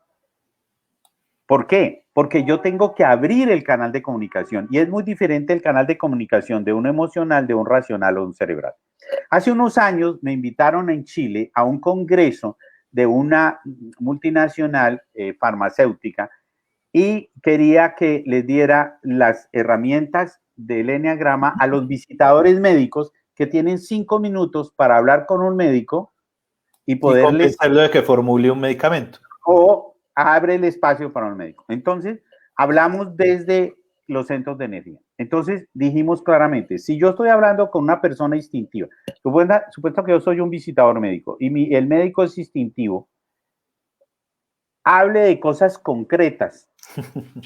¿Por qué? Porque yo tengo que abrir el canal de comunicación y es muy diferente el canal de comunicación de un emocional, de un racional o un cerebral. Hace unos años me invitaron en Chile a un congreso de una multinacional farmacéutica y quería que les diera las herramientas del enneagrama a los visitadores médicos que tienen 5 minutos para hablar con un médico y Y poderles convencerlo de que formule un medicamento. o abre el espacio para un médico. Entonces, hablamos desde los centros de energía. Entonces, dijimos claramente, si yo estoy hablando con una persona instintiva, supuesto que yo soy un visitador médico y el médico es instintivo, hable de cosas concretas,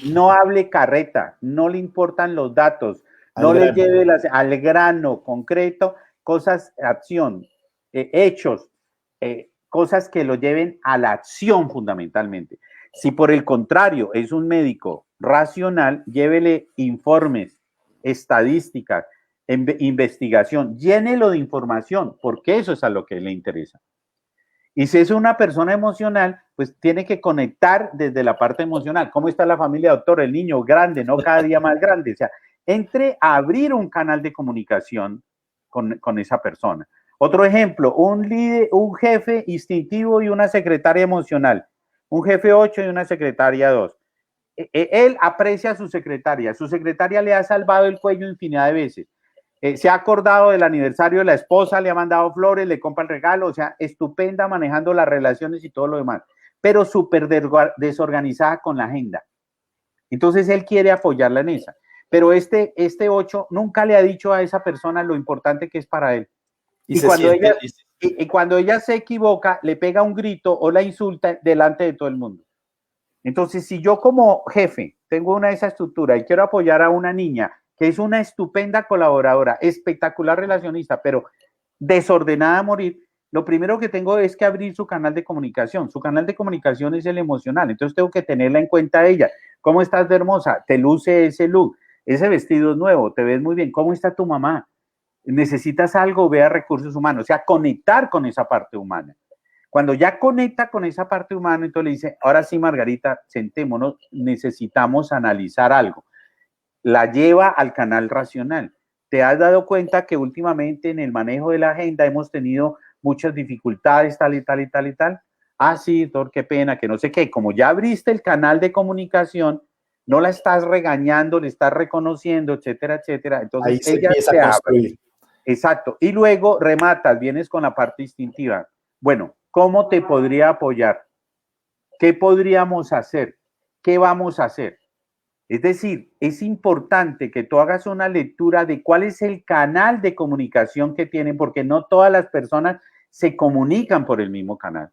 no hable carreta, no le importan los datos, no le lleve al grano concreto, cosas, acción, hechos, cosas que lo lleven a la acción fundamentalmente. Si por el contrario es un médico racional, llévele informes, estadísticas, investigación, llénelo de información, porque eso es a lo que le interesa. Y si es una persona emocional, pues tiene que conectar desde la parte emocional. ¿Cómo está la familia, doctor? El niño grande, no cada día más grande. O sea, entre a abrir un canal de comunicación con esa persona. Otro ejemplo, un líder, un jefe instintivo y una secretaria emocional. Un jefe 8 y una secretaria 2. Él aprecia a su secretaria le ha salvado el cuello infinidad de veces. Se ha acordado del aniversario de la esposa, le ha mandado flores, le compra el regalo, o sea, estupenda manejando las relaciones y todo lo demás, pero súper desorganizada con la agenda. Entonces él quiere apoyarla en esa. Pero este 8 nunca le ha dicho a esa persona lo importante que es para él. Y cuando ella se equivoca, le pega un grito o la insulta delante de todo el mundo. Entonces, si yo como jefe tengo una de esas estructuras y quiero apoyar a una niña que es una estupenda colaboradora, espectacular relacionista, pero desordenada a morir, lo primero que tengo es que abrir su canal de comunicación. Su canal de comunicación es el emocional, entonces tengo que tenerla en cuenta a ella. ¿Cómo estás de hermosa? ¿Te luce ese look? Ese vestido es nuevo, te ves muy bien. ¿Cómo está tu mamá? ¿Necesitas algo? Ve a recursos humanos, o sea, conectar con esa parte humana. Cuando ya conecta con esa parte humana, entonces le dice, ahora sí, Margarita, sentémonos, necesitamos analizar algo. La lleva al canal racional. ¿Te has dado cuenta que últimamente en el manejo de la agenda hemos tenido muchas dificultades, tal y tal y tal y tal? Ah, sí, doctor, qué pena, que no sé qué. Como ya abriste el canal de comunicación, no la estás regañando, le estás reconociendo, etcétera, etcétera. Entonces Ahí se ella empieza se a abre. construir. Exacto. Y luego rematas, vienes con la parte instintiva. Bueno, ¿cómo te podría apoyar? ¿Qué podríamos hacer? ¿Qué vamos a hacer? Es decir, es importante que tú hagas una lectura de cuál es el canal de comunicación que tienen, porque no todas las personas se comunican por el mismo canal.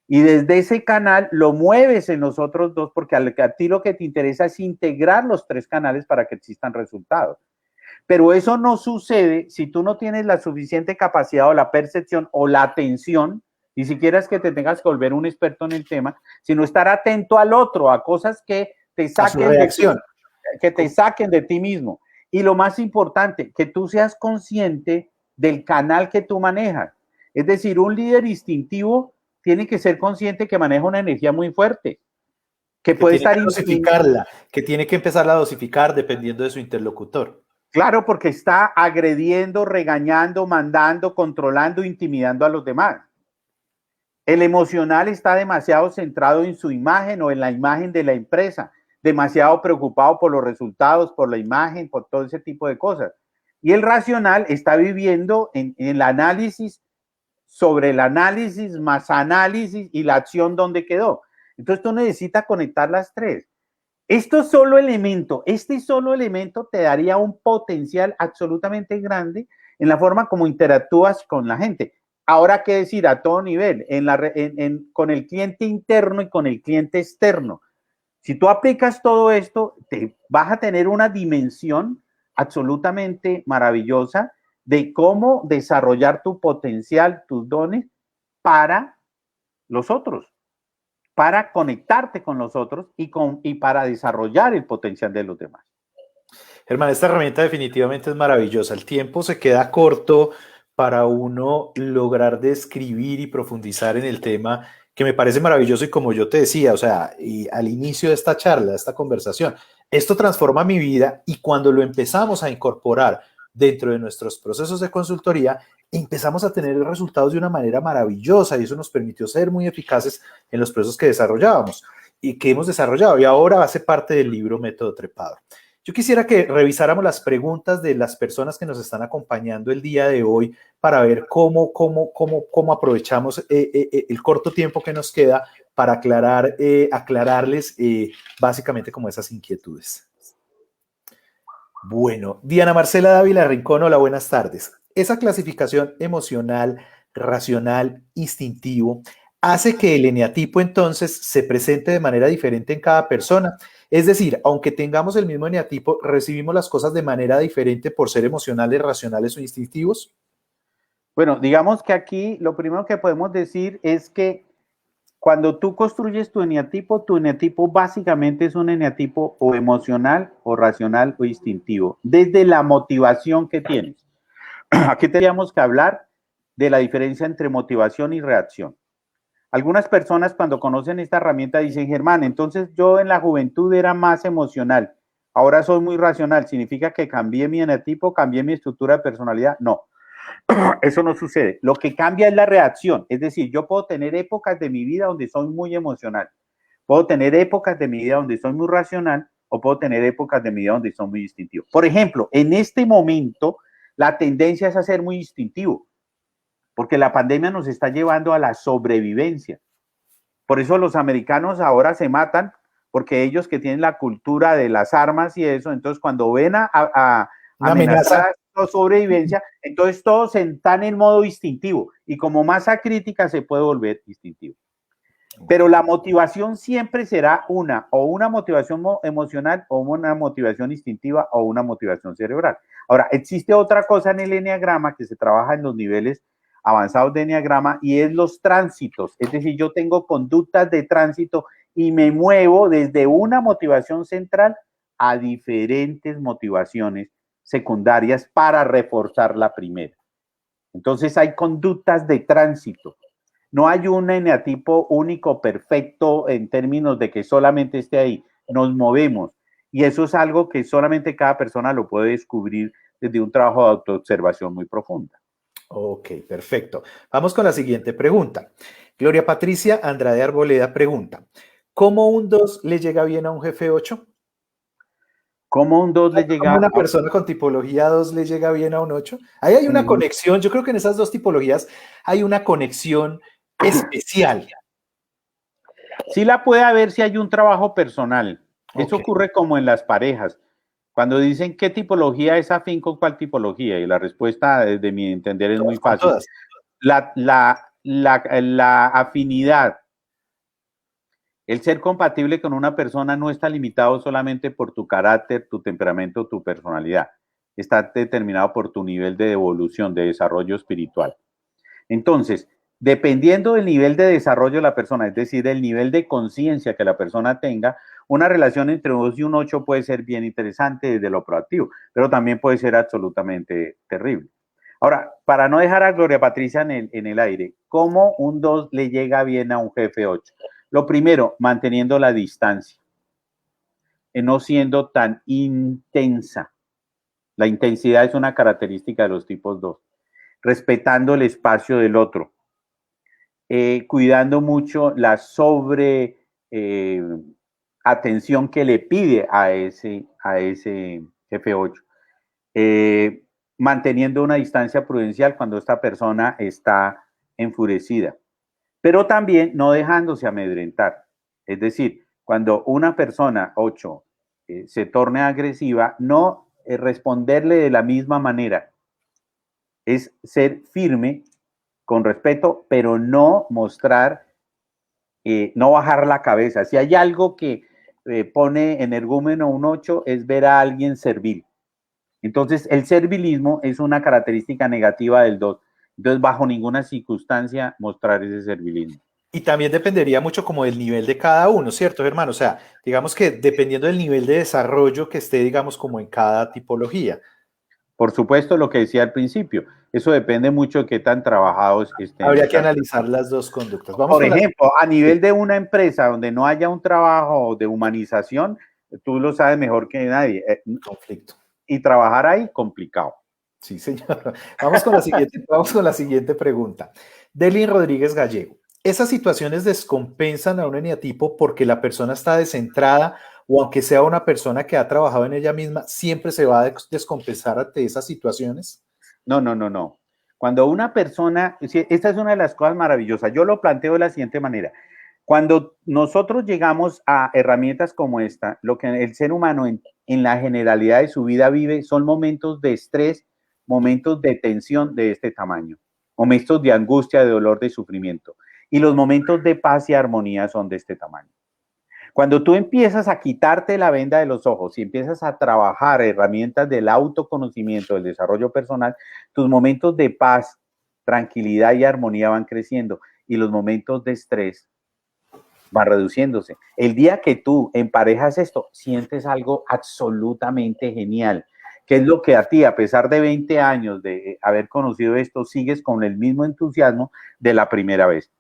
Y desde ese canal lo mueves en los otros dos, porque a ti lo que te interesa es integrar los 3 canales para que existan resultados. Pero eso no sucede si tú no tienes la suficiente capacidad o la percepción o la atención, ni siquiera es que te tengas que volver un experto en el tema, sino estar atento al otro, a cosas que te saquen de ti mismo. Y lo más importante, que tú seas consciente del canal que tú manejas. Es decir, un líder instintivo tiene que ser consciente que maneja una energía muy fuerte, que puede tiene estar que dosificarla, que tiene que empezar a dosificar dependiendo de su interlocutor. Claro, porque está agrediendo, regañando, mandando, controlando, intimidando a los demás. El emocional está demasiado centrado en su imagen o en la imagen de la empresa, demasiado preocupado por los resultados, por la imagen, por todo ese tipo de cosas. Y el racional está viviendo en el análisis sobre el análisis más análisis y la acción donde quedó. Entonces tú necesitas conectar las 3. Este solo elemento te daría un potencial absolutamente grande en la forma como interactúas con la gente. Ahora, ¿qué decir? A todo nivel, con el cliente interno y con el cliente externo. Si tú aplicas todo esto, te vas a tener una dimensión absolutamente maravillosa de cómo desarrollar tu potencial, tus dones para los otros, para conectarte con los otros y para desarrollar el potencial de los demás. Germán, esta herramienta definitivamente es maravillosa. El tiempo se queda corto para uno lograr describir y profundizar en el tema que me parece maravilloso y como yo te decía, o sea, y al inicio de esta charla, de esta conversación, esto transforma mi vida y cuando lo empezamos a incorporar dentro de nuestros procesos de consultoría, empezamos a tener resultados de una manera maravillosa y eso nos permitió ser muy eficaces en los procesos que desarrollábamos y que hemos desarrollado y ahora hace parte del libro Método Trepador. Yo quisiera que revisáramos las preguntas de las personas que nos están acompañando el día de hoy para ver cómo aprovechamos el corto tiempo que nos queda para aclararles básicamente como esas inquietudes. Bueno, Diana Marcela Dávila Rincón, hola, buenas tardes. Esa clasificación emocional, racional, instintivo, hace que el eneatipo entonces se presente de manera diferente en cada persona. Es decir, aunque tengamos el mismo eneatipo, recibimos las cosas de manera diferente por ser emocionales, racionales o instintivos. Bueno, digamos que aquí lo primero que podemos decir es que cuando tú construyes tu eneatipo básicamente es un eneatipo o emocional o racional o instintivo, desde la motivación que tienes. Aquí tendríamos que hablar de la diferencia entre motivación y reacción. Algunas personas cuando conocen esta herramienta dicen, Germán, entonces yo en la juventud era más emocional, ahora soy muy racional, ¿significa que cambié mi eneatipo, cambié mi estructura de personalidad? No, eso no sucede. Lo que cambia es la reacción, es decir, yo puedo tener épocas de mi vida donde soy muy emocional, puedo tener épocas de mi vida donde soy muy racional o puedo tener épocas de mi vida donde soy muy instintivo. Por ejemplo, en este momento la tendencia es a ser muy instintivo, porque la pandemia nos está llevando a la sobrevivencia. Por eso los americanos ahora se matan, porque ellos que tienen la cultura de las armas y eso, entonces cuando ven a amenazar la sobrevivencia, entonces todos están en modo instintivo y como masa crítica se puede volver instintivo. Pero la motivación siempre será una motivación emocional o una motivación instintiva o una motivación cerebral. Ahora, existe otra cosa en el eneagrama que se trabaja en los niveles avanzados de eneagrama y es los tránsitos. Es decir, yo tengo conductas de tránsito y me muevo desde una motivación central a diferentes motivaciones secundarias para reforzar la primera. Entonces hay conductas de tránsito. No hay un eneatipo único, perfecto, en términos de que solamente esté ahí. Nos movemos. Y eso es algo que solamente cada persona lo puede descubrir desde un trabajo de autoobservación muy profunda. Ok, perfecto. Vamos con la siguiente pregunta. Gloria Patricia Andrade Arboleda pregunta, ¿cómo un 2 le llega bien a un jefe 8? ¿Cómo un 2 le llega ¿Cómo una persona con tipología 2 le llega bien a un 8? Ahí hay una conexión. Yo creo que en esas dos tipologías hay una conexión especial. Sí la puede haber si hay un trabajo personal. Eso ocurre como en las parejas. Cuando dicen qué tipología es afín con cuál tipología, y la respuesta, desde mi entender, es muy fácil. La afinidad, el ser compatible con una persona no está limitado solamente por tu carácter, tu temperamento, tu personalidad. Está determinado por tu nivel de evolución, de desarrollo espiritual. Entonces, dependiendo del nivel de desarrollo de la persona, es decir, el nivel de conciencia que la persona tenga, una relación entre un 2 y un 8 puede ser bien interesante desde lo proactivo, pero también puede ser absolutamente terrible. Ahora, para no dejar a Gloria Patricia en el aire, ¿cómo un 2 le llega bien a un jefe 8? Lo primero, manteniendo la distancia, no siendo tan intensa. La intensidad es una característica de los tipos 2. Respetando el espacio del otro. Cuidando mucho la atención que le pide a ese jefe 8. Manteniendo una distancia prudencial cuando esta persona está enfurecida. Pero también no dejándose amedrentar. Es decir, cuando una persona 8 se torne agresiva, no responderle de la misma manera. es ser firme, con respeto, pero no mostrar, no bajar la cabeza. Si hay algo que pone energúmeno un 8, es ver a alguien servil. Entonces, el servilismo es una característica negativa del 2. Entonces, bajo ninguna circunstancia mostrar ese servilismo. Y también dependería mucho como del nivel de cada uno, ¿cierto, hermano? O sea, digamos que dependiendo del nivel de desarrollo que esté, digamos, como en cada tipología. Por supuesto, lo que decía al principio, eso depende mucho de qué tan trabajados estén Habría que esas. analizar las dos conductas. Vamos Por con la ejemplo, a nivel siguiente. de una empresa donde no haya un trabajo de humanización, tú lo sabes mejor que nadie. Conflicto. Y trabajar ahí, complicado. Sí, señor. Vamos con la siguiente pregunta. Delin Rodríguez Gallego. ¿Esas situaciones descompensan a un eneatipo porque la persona está descentrada o aunque sea una persona que ha trabajado en ella misma, siempre se va a descompensar ante esas situaciones? No, no, no, no. Cuando una persona, esta es una de las cosas maravillosas, yo lo planteo de la siguiente manera. Cuando nosotros llegamos a herramientas como esta, lo que el ser humano en la generalidad de su vida vive son momentos de estrés, momentos de tensión de este tamaño, momentos de angustia, de dolor, de sufrimiento. Y los momentos de paz y armonía son de este tamaño. Cuando tú empiezas a quitarte la venda de los ojos y empiezas a trabajar herramientas del autoconocimiento, del desarrollo personal, tus momentos de paz, tranquilidad y armonía van creciendo y los momentos de estrés van reduciéndose. El día que tú emparejas esto, sientes algo absolutamente genial, que es lo que a ti, a pesar de 20 años de haber conocido esto, sigues con el mismo entusiasmo de la primera vez.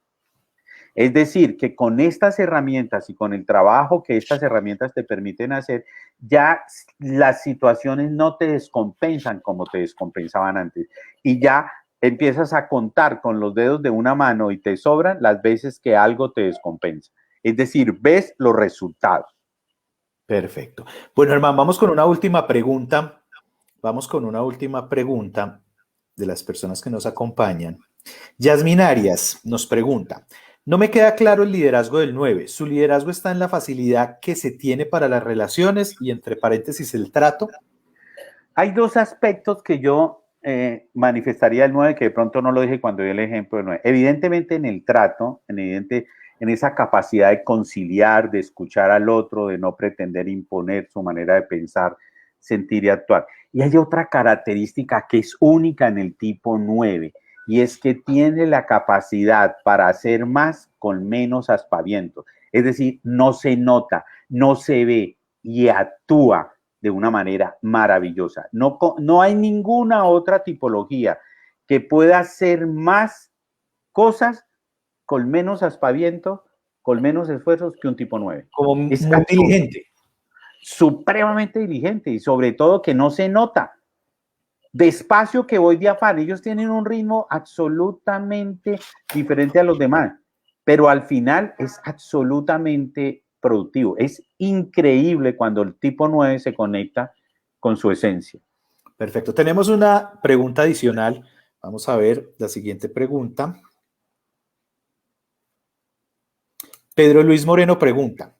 Es decir, que con estas herramientas y con el trabajo que estas herramientas te permiten hacer, ya las situaciones no te descompensan como te descompensaban antes. Y ya empiezas a contar con los dedos de una mano y te sobran las veces que algo te descompensa. Es decir, ves los resultados. Perfecto. Bueno, hermano, vamos con una última pregunta. Vamos con una última pregunta de las personas que nos acompañan. Yasmin Arias nos pregunta, no me queda claro el liderazgo del 9. ¿Su liderazgo está en la facilidad que se tiene para las relaciones y entre paréntesis el trato? Hay dos aspectos que yo manifestaría el 9, que de pronto no lo dije cuando di el ejemplo del 9. Evidentemente en el trato, en esa capacidad de conciliar, de escuchar al otro, de no pretender imponer su manera de pensar, sentir y actuar. Y hay otra característica que es única en el tipo 9, y es que tiene la capacidad para hacer más con menos aspavientos. Es decir, no se nota, no se ve y actúa de una manera maravillosa. No, no hay ninguna otra tipología que pueda hacer más cosas con menos aspaviento, con menos esfuerzos que un tipo 9. Como Es muy diligente. supremamente diligente y sobre todo que no se nota. Despacio que voy de afán. Ellos tienen un ritmo absolutamente diferente a los demás, pero al final es absolutamente productivo. Es increíble cuando el tipo 9 se conecta con su esencia. Perfecto. Tenemos una pregunta adicional. Vamos a ver la siguiente pregunta. Pedro Luis Moreno pregunta,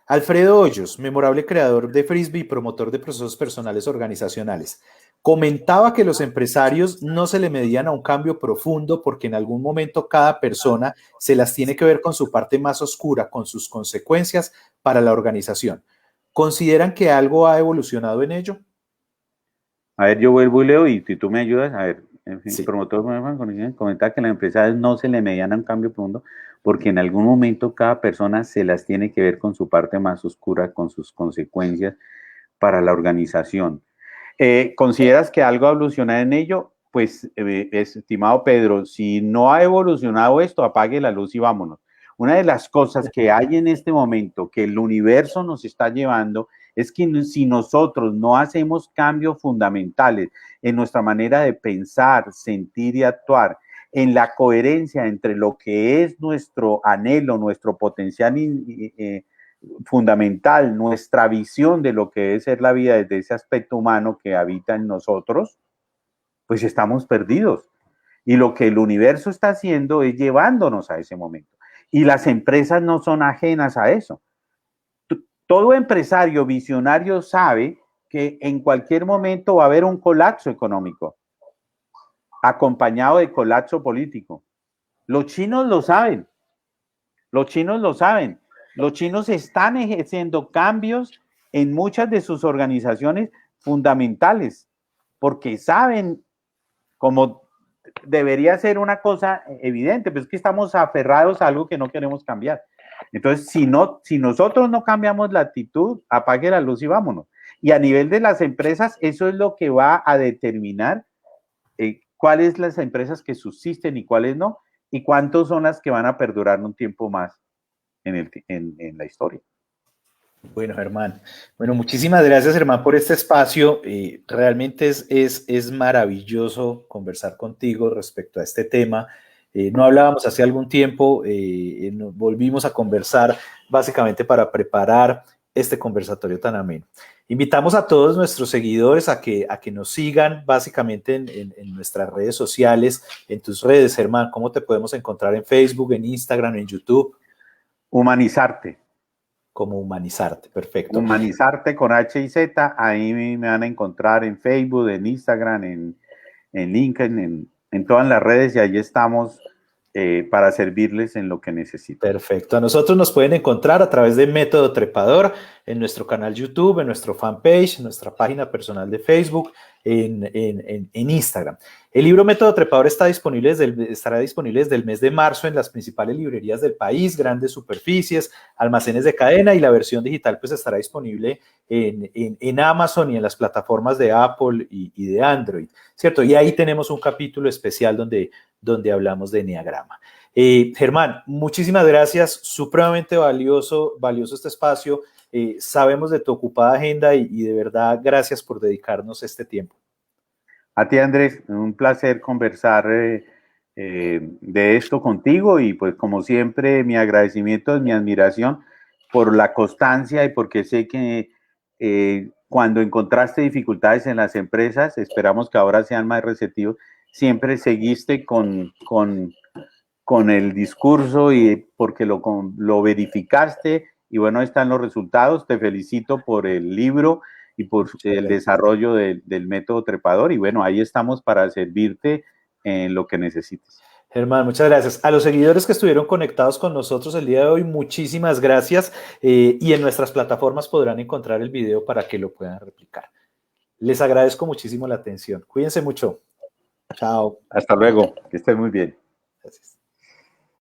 Alfredo Hoyos, memorable creador de Frisbee y promotor de procesos personales organizacionales, comentaba que los empresarios no se le medían a un cambio profundo porque en algún momento cada persona se las tiene que ver con su parte más oscura, con sus consecuencias para la organización. ¿Consideran que algo ha evolucionado en ello? A ver, yo vuelvo y leo y si tú me ayudas, a ver, en fin, Sí. promotor comenta que las empresas no se le medían a un cambio profundo porque en algún momento cada persona se las tiene que ver con su parte más oscura, con sus consecuencias para la organización. ¿Consideras que algo ha evolucionado en ello? Pues, estimado Pedro, si no ha evolucionado esto, apague la luz y vámonos. Una de las cosas que hay en este momento que el universo nos está llevando es que si nosotros no hacemos cambios fundamentales en nuestra manera de pensar, sentir y actuar, en la coherencia entre lo que es nuestro anhelo, nuestro potencial fundamental, nuestra visión de lo que debe ser la vida desde ese aspecto humano que habita en nosotros, pues estamos perdidos. Y lo que el universo está haciendo es llevándonos a ese momento. Y las empresas no son ajenas a eso. Todo empresario visionario sabe que en cualquier momento va a haber un colapso económico. acompañado de colapso político. Los chinos lo saben, los chinos lo saben. Los chinos están ejerciendo cambios en muchas de sus organizaciones fundamentales, porque saben, como debería ser una cosa evidente, pero es que estamos aferrados a algo que no queremos cambiar. Entonces, si nosotros no cambiamos la actitud, apague la luz y vámonos. Y a nivel de las empresas, eso es lo que va a determinar cuáles las empresas que subsisten y cuáles no, y cuántos son las que van a perdurar un tiempo más en la historia. Bueno, Germán. Bueno, muchísimas gracias, Germán, por este espacio. Realmente es maravilloso conversar contigo respecto a este tema. No hablábamos hace algún tiempo, volvimos a conversar básicamente para preparar este conversatorio tan ameno. Invitamos a todos nuestros seguidores a que nos sigan básicamente en nuestras redes sociales, en tus redes, Germán. ¿Cómo te podemos encontrar en Facebook, en Instagram, en YouTube? Humanizarte. Como Humanizarte, perfecto. Humanizarte con H y Z, ahí me van a encontrar en Facebook, en Instagram, en LinkedIn, en todas las redes, y ahí estamos para servirles en lo que necesiten. Perfecto. A nosotros nos pueden encontrar a través de Método Trepador en nuestro canal YouTube, en nuestro fanpage, en nuestra página personal de Facebook, en Instagram. El libro Método Trepador estará disponible desde el mes de marzo en las principales librerías del país, grandes superficies, almacenes de cadena, y la versión digital pues estará disponible en Amazon y en las plataformas de Apple y de Android, ¿cierto? Y ahí tenemos un capítulo especial donde hablamos de Eneagrama. Germán, muchísimas gracias, supremamente valioso este espacio. Sabemos de tu ocupada agenda y de verdad gracias por dedicarnos este tiempo. A ti, Andrés, un placer conversar de esto contigo, y pues como siempre mi agradecimiento, mi admiración por la constancia, y porque sé que cuando encontraste dificultades en las empresas, esperamos que ahora sean más receptivos, siempre seguiste con el discurso, y porque lo verificaste, y bueno, están los resultados. Te felicito por el libro y por el desarrollo del método trepador, y bueno, ahí estamos para servirte en lo que necesites. Germán, muchas gracias. A los seguidores que estuvieron conectados con nosotros el día de hoy, muchísimas gracias, y en nuestras plataformas podrán encontrar el video para que lo puedan replicar. Les agradezco muchísimo la atención. Cuídense mucho. Chao. Hasta luego, que estés muy bien. Gracias.